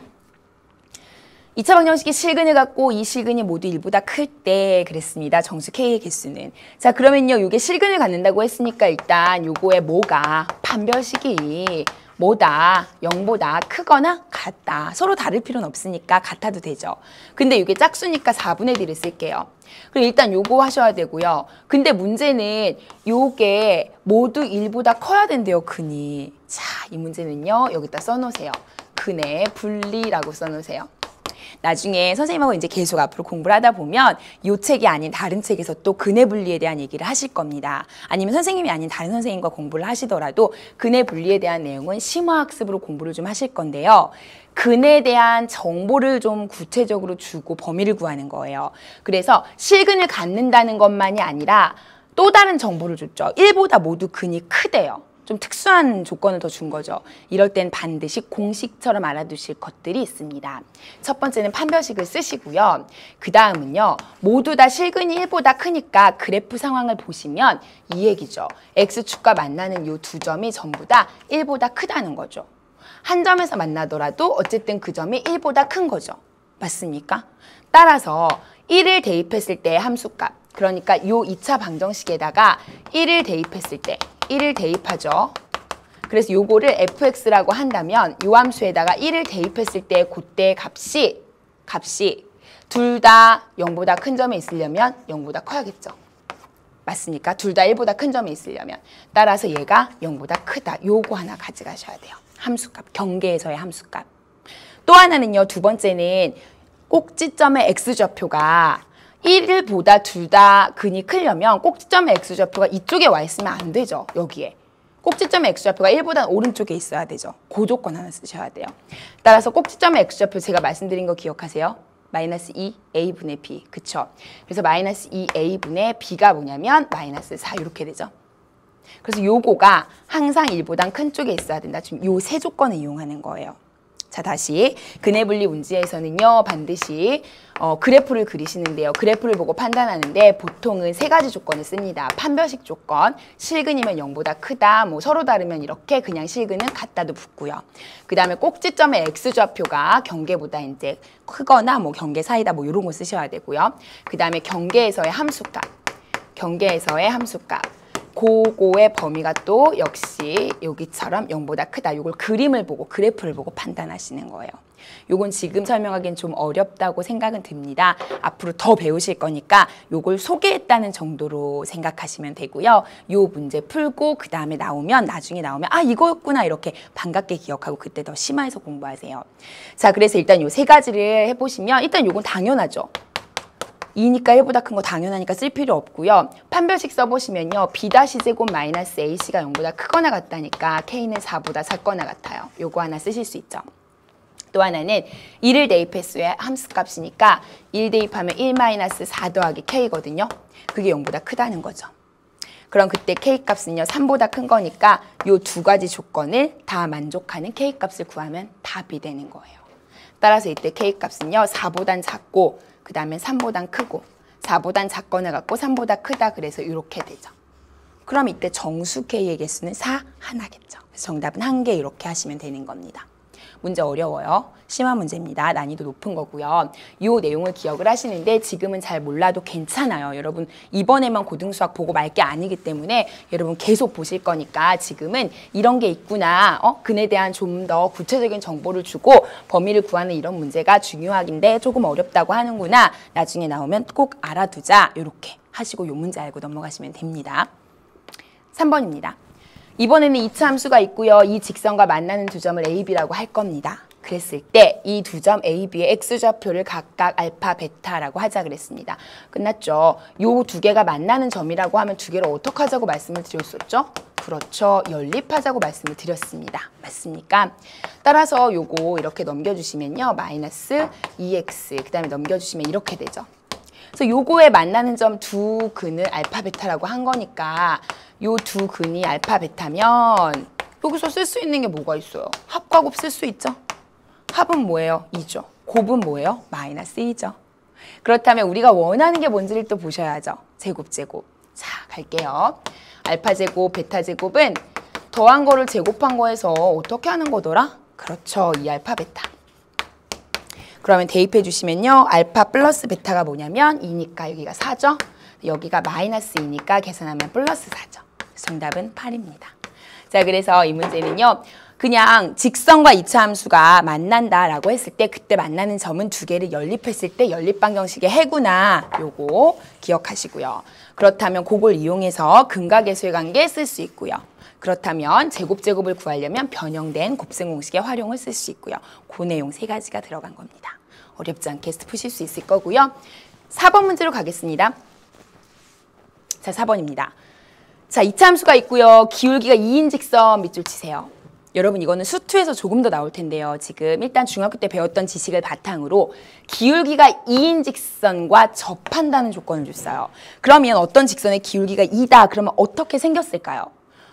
2차 방정식의 실근을 갖고 이 실근이 모두 1보다 클 때 그랬습니다. 정수 K의 개수는. 자, 그러면요. 이게 실근을 갖는다고 했으니까 일단 요거의 뭐가 판별식이 뭐다? 0보다 크거나 같다. 서로 다를 필요는 없으니까 같아도 되죠. 근데 이게 짝수니까 4분의 1을 쓸게요. 그리고 일단 요거 하셔야 되고요. 근데 문제는 요게 모두 1보다 커야 된대요. 근이. 자, 이 문제는요. 여기다 써놓으세요. 근의 분리라고 써놓으세요. 나중에 선생님하고 이제 계속 앞으로 공부를 하다 보면 이 책이 아닌 다른 책에서 또 근의 분리에 대한 얘기를 하실 겁니다. 아니면 선생님이 아닌 다른 선생님과 공부를 하시더라도 근의 분리에 대한 내용은 심화학습으로 공부를 좀 하실 건데요. 근에 대한 정보를 좀 구체적으로 주고 범위를 구하는 거예요. 그래서 실근을 갖는다는 것만이 아니라 또 다른 정보를 줬죠. 1보다 모두 근이 크대요. 좀 특수한 조건을 더 준 거죠. 이럴 땐 반드시 공식처럼 알아두실 것들이 있습니다. 첫 번째는 판별식을 쓰시고요. 그 다음은요. 모두 다 실근이 1보다 크니까 그래프 상황을 보시면 이 얘기죠. X축과 만나는 이 두 점이 전부 다 1보다 크다는 거죠. 한 점에서 만나더라도 어쨌든 그 점이 1보다 큰 거죠. 맞습니까? 따라서 1을 대입했을 때의 함수값. 그러니까 이 2차 방정식에다가 1을 대입했을 때 1을 대입하죠. 그래서 요거를 fx라고 한다면 요 함수에다가 1을 대입했을 때 그때 값이 둘 다 0보다 큰 점에 있으려면 0보다 커야겠죠. 맞습니까? 둘 다 1보다 큰 점에 있으려면. 따라서 얘가 0보다 크다. 요거 하나 가져가셔야 돼요. 함수값, 경계에서의 함수값. 또 하나는요. 두 번째는 꼭지점의 x좌표가 1보다 둘 다 근이 크려면 꼭지점의 x좌표가 이쪽에 와 있으면 안 되죠. 여기에. 꼭지점의 x좌표가 1보다 오른쪽에 있어야 되죠. 그 조건 하나 쓰셔야 돼요. 따라서 꼭지점의 x좌표 제가 말씀드린 거 기억하세요? 마이너스 2a분의 b. 그쵸? 그래서 마이너스 2a분의 b가 뭐냐면 마이너스 4 이렇게 되죠. 그래서 요거가 항상 1보다 큰 쪽에 있어야 된다. 지금 요 세 조건을 이용하는 거예요. 자, 다시 근해분리 문제에서는요, 반드시 그래프를 그리시는데요. 그래프를 보고 판단하는데 보통은 세 가지 조건을 씁니다. 판별식 조건, 실근이면 0보다 크다, 뭐 서로 다르면 이렇게 그냥 실근은 같다도 붙고요. 그 다음에 꼭지점의 x좌표가 경계보다 이제 크거나 뭐 경계 사이다 뭐 이런 거 쓰셔야 되고요. 그 다음에 경계에서의 함수값, 경계에서의 함수값. 그거의 범위가 또 역시 여기처럼 0보다 크다. 요걸 그림을 보고 그래프를 보고 판단하시는 거예요. 요건 지금 설명하기엔 좀 어렵다고 생각은 듭니다. 앞으로 더 배우실 거니까 요걸 소개했다는 정도로 생각하시면 되고요. 요 문제 풀고 그 다음에 나중에 나오면 아 이거였구나 이렇게 반갑게 기억하고 그때 더 심화해서 공부하세요. 자, 그래서 일단 요 세 가지를 해보시면 일단 요건 당연하죠. 2니까 1보다 큰 거 당연하니까 쓸 필요 없고요. 판별식 써보시면요. B-제곱 마이너스 AC가 0보다 크거나 같다니까 K는 4보다 작거나 같아요. 요거 하나 쓰실 수 있죠. 또 하나는 1을 대입했수의 함수값이니까 1 대입하면 1 마이너스 4 더하기 K거든요. 그게 0보다 크다는 거죠. 그럼 그때 K값은요. 3보다 큰 거니까 요 두 가지 조건을 다 만족하는 K값을 구하면 답이 되는 거예요. 따라서 이때 K값은요. 4보단 작고 그 다음에 3보단 크고 4보단 작거나 같고 3보다 크다 그래서 이렇게 되죠. 그럼 이때 정수 K의 개수는 4 하나겠죠. 그래서 정답은 1개 이렇게 하시면 되는 겁니다. 문제 어려워요. 심화 문제입니다. 난이도 높은 거고요. 이 내용을 기억을 하시는데 지금은 잘 몰라도 괜찮아요. 여러분 이번에만 고등수학 보고 말 게 아니기 때문에 여러분 계속 보실 거니까 지금은 이런 게 있구나. 근에 대한 좀 더 구체적인 정보를 주고 범위를 구하는 이런 문제가 중요하긴데 조금 어렵다고 하는구나. 나중에 나오면 꼭 알아두자. 이렇게 하시고 이 문제 알고 넘어가시면 됩니다. 3번입니다. 이번에는 2차 함수가 있고요. 이 직선과 만나는 두 점을 A, B라고 할 겁니다. 그랬을 때 이 두 점 A, B의 X좌표를 각각 알파, 베타라고 하자 그랬습니다. 끝났죠? 요 두 개가 만나는 점이라고 하면 두 개를 어떻게 하자고 말씀을 드렸었죠? 그렇죠. 연립하자고 말씀을 드렸습니다. 맞습니까? 따라서 요거 이렇게 넘겨주시면요. 마이너스 2x 그 다음에 넘겨주시면 이렇게 되죠. 그래서 요거에 만나는 점 두 근을 알파, 베타라고 한 거니까 요 두 근이 알파, 베타면 여기서 쓸 수 있는 게 뭐가 있어요? 합과 곱 쓸 수 있죠? 합은 뭐예요? 2죠. 곱은 뭐예요? 마이너스 2죠. 그렇다면 우리가 원하는 게 뭔지를 또 보셔야죠. 제곱, 제곱. 자, 갈게요. 알파 제곱, 베타 제곱은 더한 거를 제곱한 거에서 어떻게 하는 거더라? 그렇죠. 2알파, 베타. 그러면 대입해 주시면요. 알파 플러스 베타가 뭐냐면 2니까 여기가 4죠. 여기가 마이너스 2니까 계산하면 플러스 4죠. 정답은 8입니다. 자, 그래서 이 문제는요. 그냥 직선과 이차 함수가 만난다라고 했을 때 그때 만나는 점은 두 개를 연립했을 때 연립방정식의 해구나. 요거 기억하시고요. 그렇다면 그걸 이용해서 근각계수의 관계 쓸 수 있고요. 그렇다면 제곱제곱을 구하려면 변형된 곱셈 공식의 활용을 쓸 수 있고요. 그 내용 세 가지가 들어간 겁니다. 어렵지 않게 푸실 수 있을 거고요. 4번 문제로 가겠습니다. 자, 4번입니다. 자, 이차 함수가 있고요. 기울기가 2인 직선 밑줄 치세요. 여러분 이거는 수투에서 조금 더 나올 텐데요. 지금 일단 중학교 때 배웠던 지식을 바탕으로 기울기가 2인 직선과 접한다는 조건을 줬어요. 그러면 어떤 직선의 기울기가 2다. 그러면 어떻게 생겼을까요?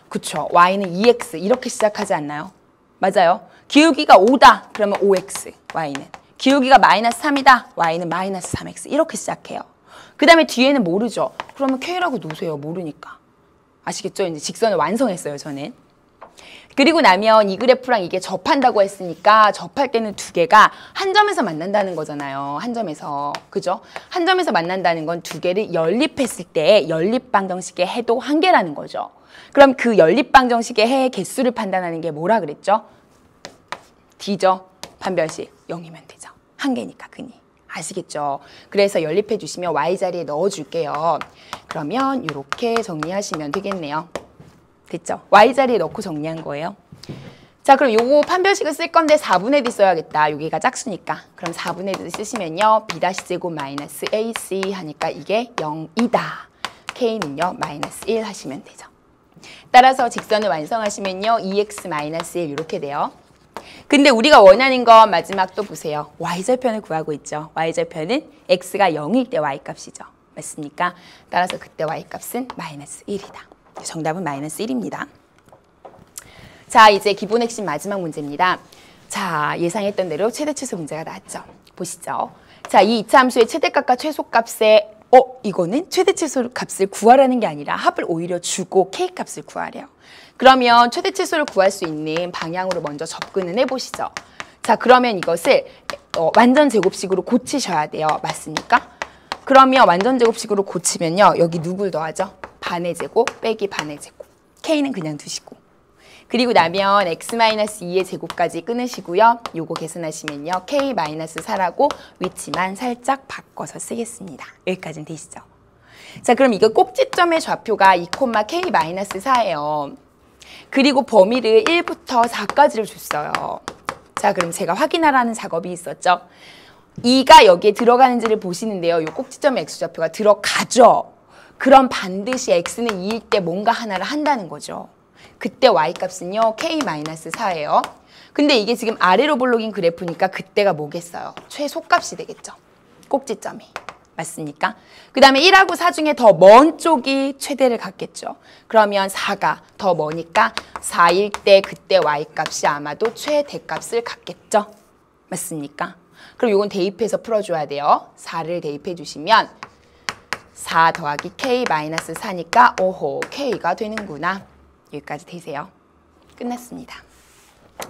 그쵸. y는 2x 이렇게 시작하지 않나요? 맞아요. 기울기가 5다. 그러면 5x y는. 기울기가 마이너스 3이다. y는 마이너스 3x 이렇게 시작해요. 그 다음에 뒤에는 모르죠. 그러면 k라고 놓으세요. 모르니까. 아시겠죠? 이제 직선을 완성했어요. 저는. 그리고 나면 이 그래프랑 이게 접한다고 했으니까 접할 때는 두 개가 한 점에서 만난다는 거잖아요. 한 점에서. 그죠? 한 점에서 만난다는 건 두 개를 연립했을 때 연립방정식의 해도 한 개라는 거죠. 그럼 그 연립방정식의 해의 개수를 판단하는 게 뭐라 그랬죠? D죠. 판별식 0이면 되죠. 한 개니까 근이. 아시겠죠? 그래서 연립해 주시면 Y자리에 넣어줄게요. 그러면 이렇게 정리하시면 되겠네요. 됐죠? Y자리에 넣고 정리한 거예요. 자, 그럼 요거 판별식을 쓸 건데 4분의 D 써야겠다. 여기가 짝수니까. 그럼 4분의 D 쓰시면요. B-제곱 마이너스 AC 하니까 이게 0이다. K는요. 마이너스 1 하시면 되죠. 따라서 직선을 완성하시면요. 2x 마이너스 1 이렇게 돼요. 근데 우리가 원하는 건 마지막 또 보세요. Y절편을 구하고 있죠. Y절편은 x가 0일 때 Y값이죠. 맞습니까? 따라서 그때 Y값은 마이너스 1이다. 정답은 마이너스 1입니다. 자, 이제 기본 핵심 마지막 문제입니다. 자, 예상했던 대로 최대 최소 문제가 나왔죠. 보시죠. 자, 이 이차함수의 최대값과 최소값의 이거는 최대 최소 값을 구하라는 게 아니라 합을 오히려 주고 K값을 구하래요. 그러면 최대 최소를 구할 수 있는 방향으로 먼저 접근을 해보시죠. 자, 그러면 이것을 완전 제곱식으로 고치셔야 돼요. 맞습니까? 그러면 완전 제곱식으로 고치면요. 여기 누굴 더하죠? 반의 제곱 빼기 반의 제곱. K는 그냥 두시고. 그리고 나면 x-2의 제곱까지 끊으시고요. 요거 계산하시면요. k-4라고 위치만 살짝 바꿔서 쓰겠습니다. 여기까지는 되시죠? 자, 그럼 이거 꼭지점의 좌표가 2,k-4예요. 그리고 범위를 1부터 4까지를 줬어요. 자, 그럼 제가 확인하라는 작업이 있었죠. 2가 여기에 들어가는지를 보시는데요. 요 꼭지점의 x좌표가 들어가죠. 그럼 반드시 x는 2일 때 뭔가 하나를 한다는 거죠. 그때 y값은요. k-4예요. 근데 이게 지금 아래로 볼록인 그래프니까 그때가 뭐겠어요? 최소값이 되겠죠. 꼭지점이. 맞습니까? 그 다음에 1하고 4 중에 더 먼 쪽이 최대를 갖겠죠. 그러면 4가 더 머니까 4일 때 그때 y값이 아마도 최대값을 갖겠죠. 맞습니까? 그럼 이건 대입해서 풀어줘야 돼요. 4를 대입해 주시면 4 더하기 k-4니까 오호 k가 되는구나. 여기까지 되세요. 끝났습니다.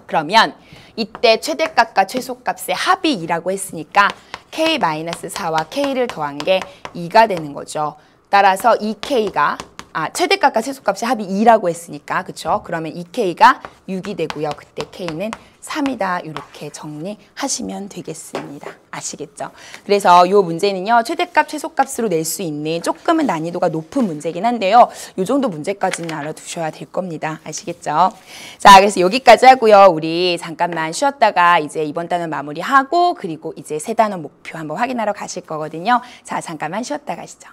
그러면 이때 최대값과 최소값의 합이 2라고 했으니까 k-4와 k를 더한 게 2가 되는 거죠. 따라서 2k가 최대값과 최소값의 합이 2라고 했으니까 그쵸? 그러면 2k가 6이 되고요. 그때 k는 3이다. 이렇게 정리하시면 되겠습니다. 아시겠죠? 그래서 이 문제는요. 최대값, 최소값으로 낼 수 있는 조금은 난이도가 높은 문제긴 한데요. 이 정도 문제까지는 알아두셔야 될 겁니다. 아시겠죠? 자, 그래서 여기까지 하고요. 우리 잠깐만 쉬었다가 이제 이번 단원 마무리하고 그리고 이제 새 단원 목표 한번 확인하러 가실 거거든요. 자, 잠깐만 쉬었다 가시죠.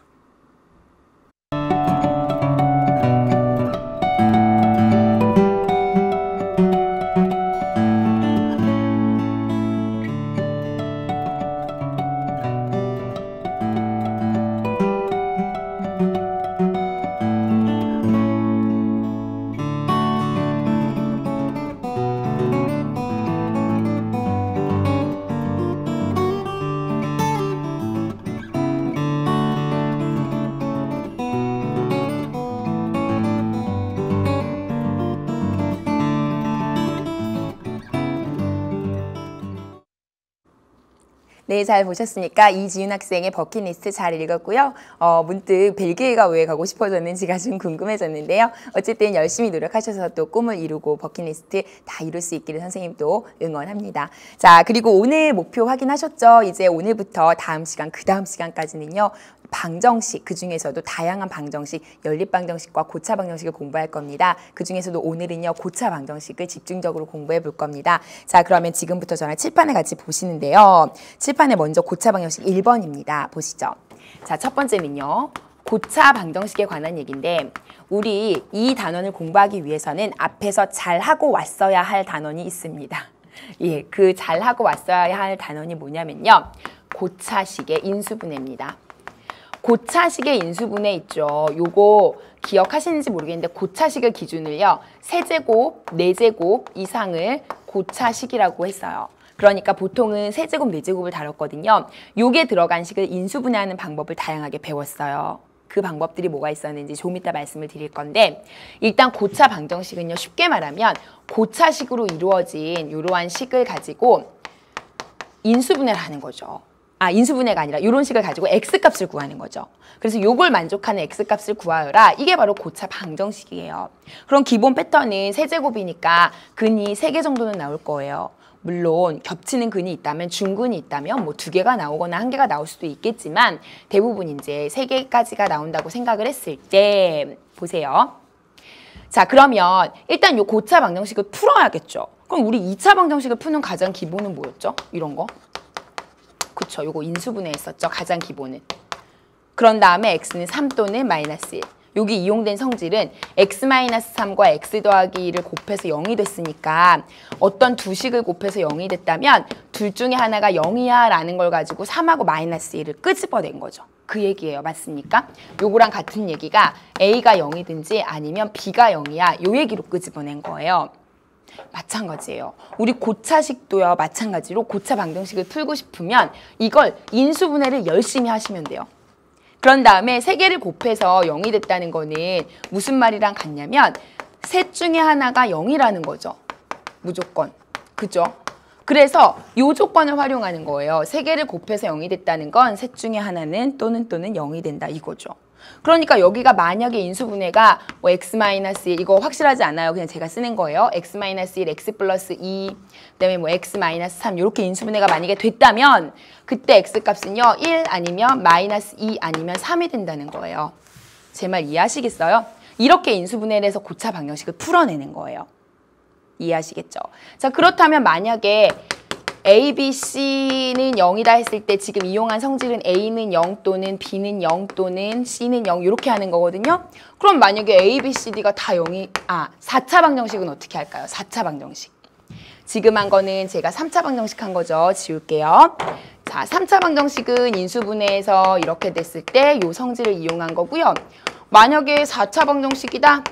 네, 잘 보셨으니까 이지윤 학생의 버킷리스트 잘 읽었고요. 문득 벨기에가 왜 가고 싶어졌는지가 좀 궁금해졌는데요. 어쨌든 열심히 노력하셔서 또 꿈을 이루고 버킷리스트 다 이룰 수 있기를 선생님도 응원합니다. 자, 그리고 오늘 목표 확인하셨죠? 이제 오늘부터 다음 시간, 그 다음 시간까지는요. 방정식, 그중에서도 다양한 방정식, 연립방정식과 고차방정식을 공부할 겁니다. 그중에서도 오늘은요. 고차방정식을 집중적으로 공부해 볼 겁니다. 자, 그러면 지금부터 저랑 칠판을 같이 보시는데요. 칠판에 먼저 고차방정식 1번입니다. 보시죠. 자, 첫 번째는요. 고차방정식에 관한 얘기인데 우리 이 단원을 공부하기 위해서는 앞에서 잘하고 왔어야 할 단원이 있습니다. 예, 그 잘하고 왔어야 할 단원이 뭐냐면요. 고차식의 인수분해입니다. 고차식의 인수분해 있죠. 요거 기억하시는지 모르겠는데 고차식을 기준으로요. 세제곱, 네제곱 이상을 고차식이라고 했어요. 그러니까 보통은 세제곱, 네제곱을 다뤘거든요. 요게 들어간 식을 인수분해하는 방법을 다양하게 배웠어요. 그 방법들이 뭐가 있었는지 좀 이따 말씀을 드릴 건데 일단 고차 방정식은요. 쉽게 말하면 고차식으로 이루어진 이러한 식을 가지고 인수분해를 하는 거죠. 인수분해가 아니라 이런 식을 가지고 x값을 구하는 거죠. 그래서 요걸 만족하는 x값을 구하여라. 이게 바로 고차 방정식이에요. 그럼 기본 패턴은 세제곱이니까 근이 3개 정도는 나올 거예요. 물론 겹치는 근이 있다면 중근이 있다면 뭐 2개가 나오거나 1개가 나올 수도 있겠지만 대부분 이제 3개까지가 나온다고 생각을 했을 때 보세요. 자, 그러면 일단 요 고차 방정식을 풀어야겠죠. 그럼 우리 2차 방정식을 푸는 가장 기본은 뭐였죠? 이런 거. 그쵸, 요거 인수분해 했었죠. 가장 기본은. 그런 다음에 x는 3 또는 마이너스 1. 여기 이용된 성질은 x-3과 x 더하기 1을 곱해서 0이 됐으니까 어떤 두 식을 곱해서 0이 됐다면 둘 중에 하나가 0이야 라는 걸 가지고 3하고 마이너스 1을 끄집어낸 거죠. 그 얘기예요. 맞습니까? 요거랑 같은 얘기가 a가 0이든지 아니면 b가 0이야 요 얘기로 끄집어낸 거예요. 마찬가지예요. 우리 고차식도요. 마찬가지로 고차 방정식을 풀고 싶으면 이걸 인수분해를 열심히 하시면 돼요. 그런 다음에 세 개를 곱해서 0이 됐다는 거는 무슨 말이랑 같냐면 셋 중에 하나가 0이라는 거죠. 무조건. 그죠? 그래서 이 조건을 활용하는 거예요. 세 개를 곱해서 0이 됐다는 건 셋 중에 하나는 또는 0이 된다 이거죠. 그러니까 여기가 만약에 인수분해가 뭐 x-1 이거 확실하지 않아요. 그냥 제가 쓰는 거예요. x-1, x 플러스 2 그다음에 뭐 x-3 이렇게 인수분해가 만약에 됐다면 그때 x값은요 1 아니면 마이너스 2 아니면 3이 된다는 거예요. 제 말 이해하시겠어요? 이렇게 인수분해를 해서 고차 방정식을 풀어내는 거예요. 이해하시겠죠? 자, 그렇다면 만약에 A, B, C는 0이다 했을 때 지금 이용한 성질은 A는 0 또는 B는 0 또는 C는 0 이렇게 하는 거거든요. 그럼 만약에 A, B, C, D가 다 0이 4차 방정식은 어떻게 할까요? 4차 방정식. 지금 한 거는 제가 3차 방정식 한 거죠. 지울게요. 자, 3차 방정식은 인수분해해서 이렇게 됐을 때 이 성질을 이용한 거고요. 만약에 4차 방정식이다.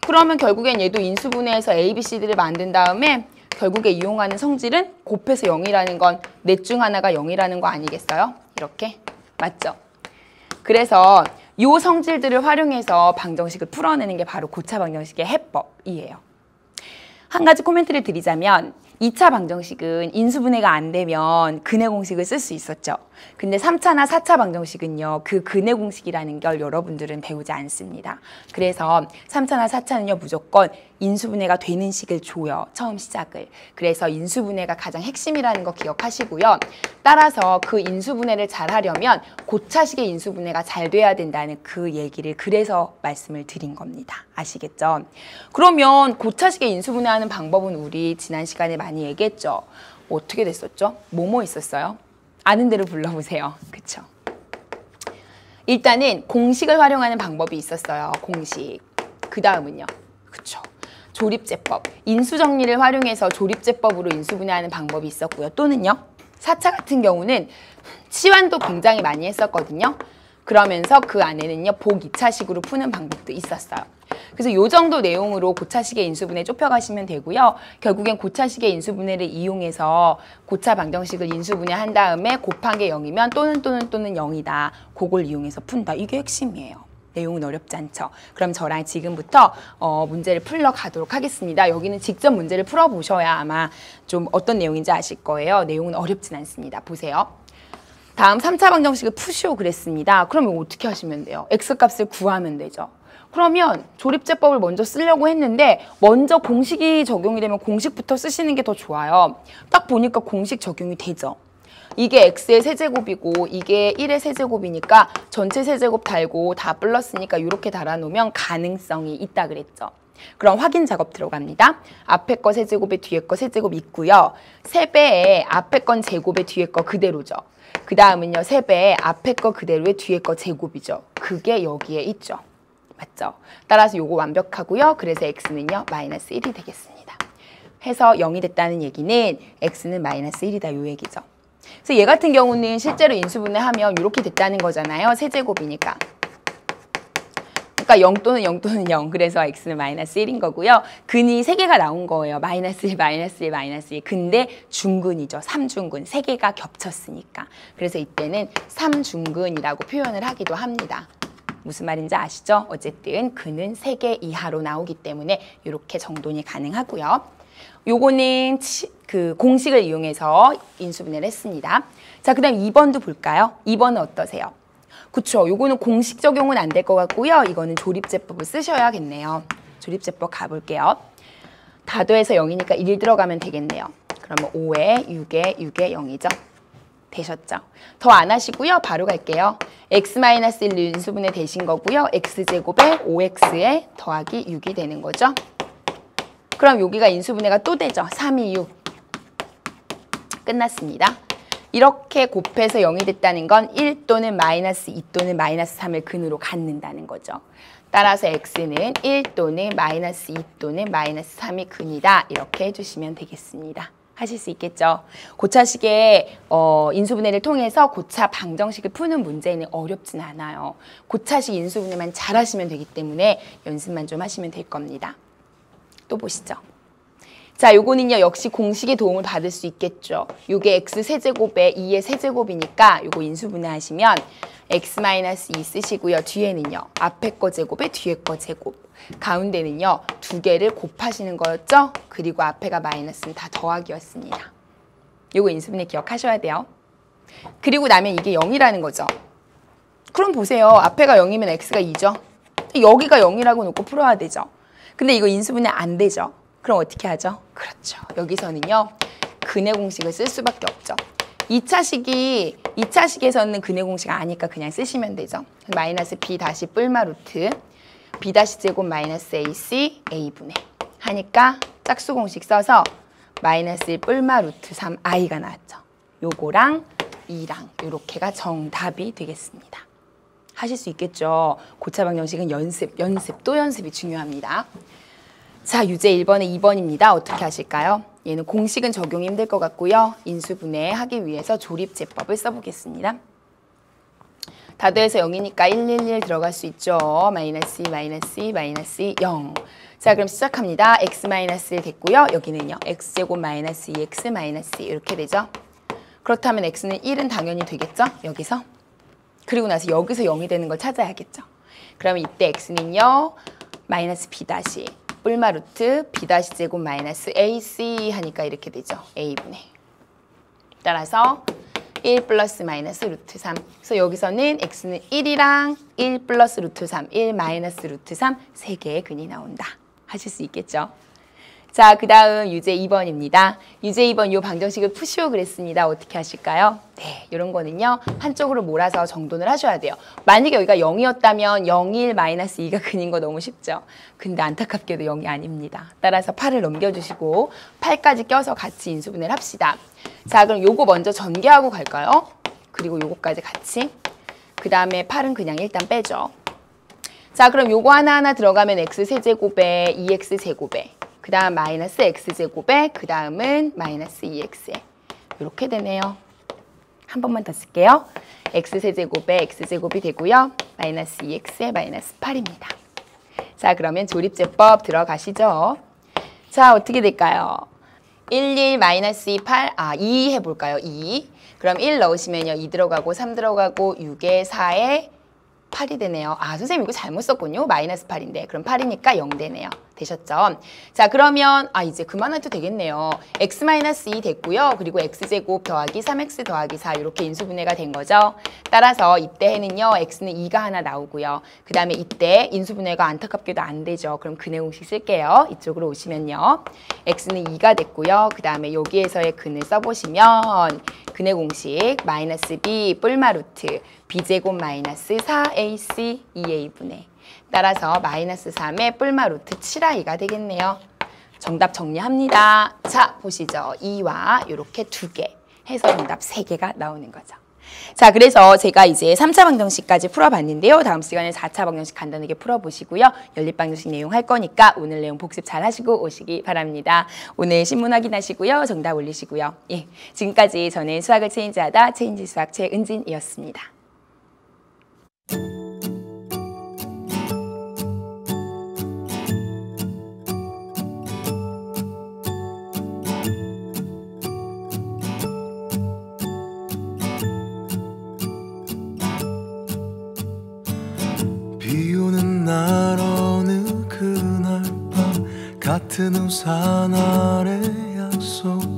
그러면 결국엔 얘도 인수분해해서 A, B, C, D를 만든 다음에 결국에 이용하는 성질은 곱해서 0이라는 건 넷 중 하나가 0이라는 거 아니겠어요? 이렇게. 맞죠? 그래서 이 성질들을 활용해서 방정식을 풀어내는 게 바로 고차 방정식의 해법이에요. 한 가지 코멘트를 드리자면 2차 방정식은 인수분해가 안 되면 근해 공식을 쓸 수 있었죠. 근데 3차나 4차 방정식은요. 그 근해 공식이라는 걸 여러분들은 배우지 않습니다. 그래서 3차나 4차는요. 무조건 인수분해가 되는 식을 줘요. 처음 시작을. 그래서 인수분해가 가장 핵심이라는 거 기억하시고요. 따라서 그 인수분해를 잘 하려면 고차식의 인수분해가 잘 돼야 된다는 그 얘기를 그래서 말씀을 드린 겁니다. 아시겠죠? 그러면 고차식의 인수분해하는 방법은 우리 지난 시간에 많이 얘기했죠. 어떻게 됐었죠? 뭐뭐 있었어요? 아는 대로 불러보세요. 그쵸? 일단은 공식을 활용하는 방법이 있었어요. 공식. 그 다음은요. 그쵸? 조립제법. 인수정리를 활용해서 조립제법으로 인수분해하는 방법이 있었고요. 또는요. 4차 같은 경우는 치환도 굉장히 많이 했었거든요. 그러면서 그 안에는요. 복 2차식으로 푸는 방법도 있었어요. 그래서 이 정도 내용으로 고차식의 인수분해 좁혀가시면 되고요. 결국엔 고차식의 인수분해를 이용해서 고차 방정식을 인수분해한 다음에 곱한 게 0이면 또는 0이다. 그걸 이용해서 푼다. 이게 핵심이에요. 내용은 어렵지 않죠. 그럼 저랑 지금부터 문제를 풀러 가도록 하겠습니다. 여기는 직접 문제를 풀어보셔야 아마 좀 어떤 내용인지 아실 거예요. 내용은 어렵진 않습니다. 보세요. 다음 3차 방정식을 푸시오 그랬습니다. 그러면 어떻게 하시면 돼요? x값을 구하면 되죠. 그러면 조립제법을 먼저 쓰려고 했는데 먼저 공식이 적용이 되면 공식부터 쓰시는 게 더 좋아요. 딱 보니까 공식 적용이 되죠. 이게 x의 세제곱이고 이게 1의 세제곱이니까 전체 세제곱 달고 다 플러스니까 이렇게 달아놓으면 가능성이 있다 그랬죠. 그럼 확인 작업 들어갑니다. 앞에 거 세제곱에 뒤에 거 세제곱 있고요. 3배에 앞에 건 제곱에 뒤에 거 그대로죠. 그 다음은요. 3배에 앞에 거 그대로에 뒤에 거 제곱이죠. 그게 여기에 있죠. 맞죠? 따라서 요거 완벽하고요. 그래서 x는요. 마이너스 1이 되겠습니다. 해서 0이 됐다는 얘기는 x는 마이너스 1이다 요 얘기죠. 그래서 얘 같은 경우는 실제로 인수분해하면 이렇게 됐다는 거잖아요. 세제곱이니까. 그러니까 0 또는 0 또는 0. 그래서 x는 마이너스 1인 거고요. 근이 3개가 나온 거예요. 마이너스 1, 마이너스 1, 마이너스 1. 근데 중근이죠. 3중근. 3개가 겹쳤으니까. 그래서 이때는 3중근이라고 표현을 하기도 합니다. 무슨 말인지 아시죠? 어쨌든 근은 3개 이하로 나오기 때문에 이렇게 정돈이 가능하고요. 요거는 그 공식을 이용해서 인수분해를 했습니다. 자, 그 다음 2번도 볼까요? 2번은 어떠세요? 그쵸, 요거는 공식 적용은 안 될 것 같고요. 이거는 조립제법을 쓰셔야겠네요. 조립제법 가볼게요. 다도해서 0이니까 1 들어가면 되겠네요. 그러면 5에 6에 6에 0이죠. 되셨죠? 더 안 하시고요. 바로 갈게요. x-1 인수분해 되신 거고요. x제곱에 5x에 더하기 6이 되는 거죠. 그럼 여기가 인수분해가 또 되죠. 3, 2, 6. 끝났습니다. 이렇게 곱해서 0이 됐다는 건 1 또는 마이너스 2 또는 마이너스 3을 근으로 갖는다는 거죠. 따라서 x는 1 또는 마이너스 2 또는 마이너스 3이 근이다. 이렇게 해주시면 되겠습니다. 하실 수 있겠죠. 고차식의 인수분해를 통해서 고차 방정식을 푸는 문제는 어렵진 않아요. 고차식 인수분해만 잘하시면 되기 때문에 연습만 좀 하시면 될 겁니다. 또 보시죠. 자, 요거는요 역시 공식의 도움을 받을 수 있겠죠. 요게 x 세제곱에 2의 세제곱이니까 요거 인수분해 하시면 x-2 쓰시고요. 뒤에는요 앞에 거 제곱에 뒤에 거 제곱, 가운데는요 두 개를 곱하시는 거였죠. 그리고 앞에가 마이너스는 다 더하기였습니다. 요거 인수분해 기억하셔야 돼요. 그리고 나면 이게 0이라는 거죠. 그럼 보세요. 앞에가 0이면 x가 2죠. 여기가 0이라고 놓고 풀어야 되죠. 근데 이거 인수분해 안 되죠. 그럼 어떻게 하죠? 그렇죠. 여기서는요. 근의 공식을 쓸 수밖에 없죠. 2차식에서는 근의 공식 아니까 그냥 쓰시면 되죠. 마이너스 b 다시 뿔마 루트 b 다시 제곱 마이너스 ac a분의 하니까 짝수 공식 써서 마이너스 1 뿔마 루트 3i가 나왔죠. 요거랑 2랑 요렇게가 정답이 되겠습니다. 하실 수 있겠죠. 고차 방정식은 연습, 또 연습이 중요합니다. 자, 유제 1번에 2번입니다. 어떻게 하실까요? 얘는 공식은 적용이 힘들 것 같고요. 인수분해 하기 위해서 조립제법을 써보겠습니다. 다 더해서 0이니까 111 들어갈 수 있죠. 마이너스 2, 마이너스 2, 마이너스 0. 자, 그럼 시작합니다. x-1 됐고요. 여기는요. x제곱 마이너스 2x 마이너스 2 이렇게 되죠. 그렇다면 x는 1은 당연히 되겠죠. 여기서. 그리고 나서 여기서 0이 되는 걸 찾아야겠죠. 그러면 이때 x는요. 마이너스 b 다시 뿔마 루트 b 다시 제곱 마이너스 ac 하니까 이렇게 되죠. a분의. 따라서 1 플러스 마이너스 루트 3. 그래서 여기서는 x는 1이랑 1 플러스 루트 3, 1 마이너스 루트 3 세 개의 근이 나온다. 하실 수 있겠죠. 자, 그 다음 유제 2번입니다. 유제 2번 요 방정식을 푸시오 그랬습니다. 어떻게 하실까요? 네, 이런 거는요. 한쪽으로 몰아서 정돈을 하셔야 돼요. 만약에 여기가 0이었다면 0, 1, 마이너스 2가 근인 거 너무 쉽죠. 근데 안타깝게도 0이 아닙니다. 따라서 8을 넘겨주시고 8까지 껴서 같이 인수분해를 합시다. 자, 그럼 요거 먼저 전개하고 갈까요? 그리고 요거까지 같이. 그 다음에 8은 그냥 일단 빼죠. 자, 그럼 요거 하나하나 들어가면 x세제곱에 2x제곱에 그 다음 마이너스 x제곱에 그 다음은 마이너스 2x에 이렇게 되네요. 한 번만 더 쓸게요. x세제곱에 x제곱이 되고요. 마이너스 2x에 마이너스 8입니다. 자, 그러면 조립제법 들어가시죠. 자, 어떻게 될까요? 1, 1, 마이너스 2, 8, 2 해볼까요? 2. 그럼 1 넣으시면요. 2 들어가고 3 들어가고 6에 4에 8이 되네요. 선생님 이거 잘못 썼군요. 마이너스 8인데. 그럼 8이니까 0 되네요. 되셨죠? 자, 그러면 이제 그만해도 되겠네요. x-2 됐고요. 그리고 x제곱 더하기 3x 더하기 4 이렇게 인수분해가 된 거죠. 따라서 이때에는요. x는 2가 하나 나오고요. 그 다음에 이때 인수분해가 안타깝게도 안 되죠. 그럼 근의 공식 쓸게요. 이쪽으로 오시면요. x는 2가 됐고요. 그 다음에 여기에서의 근을 써보시면 근의 공식 마이너스 b 뿔마 루트 b제곱 마이너스 4ac 2a분의 따라서 마이너스 3의 뿔마 루트 7i가 되겠네요. 정답 정리합니다. 자, 보시죠. 2와 이렇게 2개 해서 정답 3개가 나오는 거죠. 자, 그래서 제가 이제 3차 방정식까지 풀어봤는데요. 다음 시간에 4차 방정식 간단하게 풀어보시고요. 연립방정식 내용 할 거니까 오늘 내용 복습 잘 하시고 오시기 바랍니다. 오늘 신문 확인하시고요. 정답 올리시고요. 예, 지금까지 저는 수학을 체인지하다 체인지 수학 최은진이었습니다. 비 오는 날 어느 그날 밤 같은 우산 아래 약속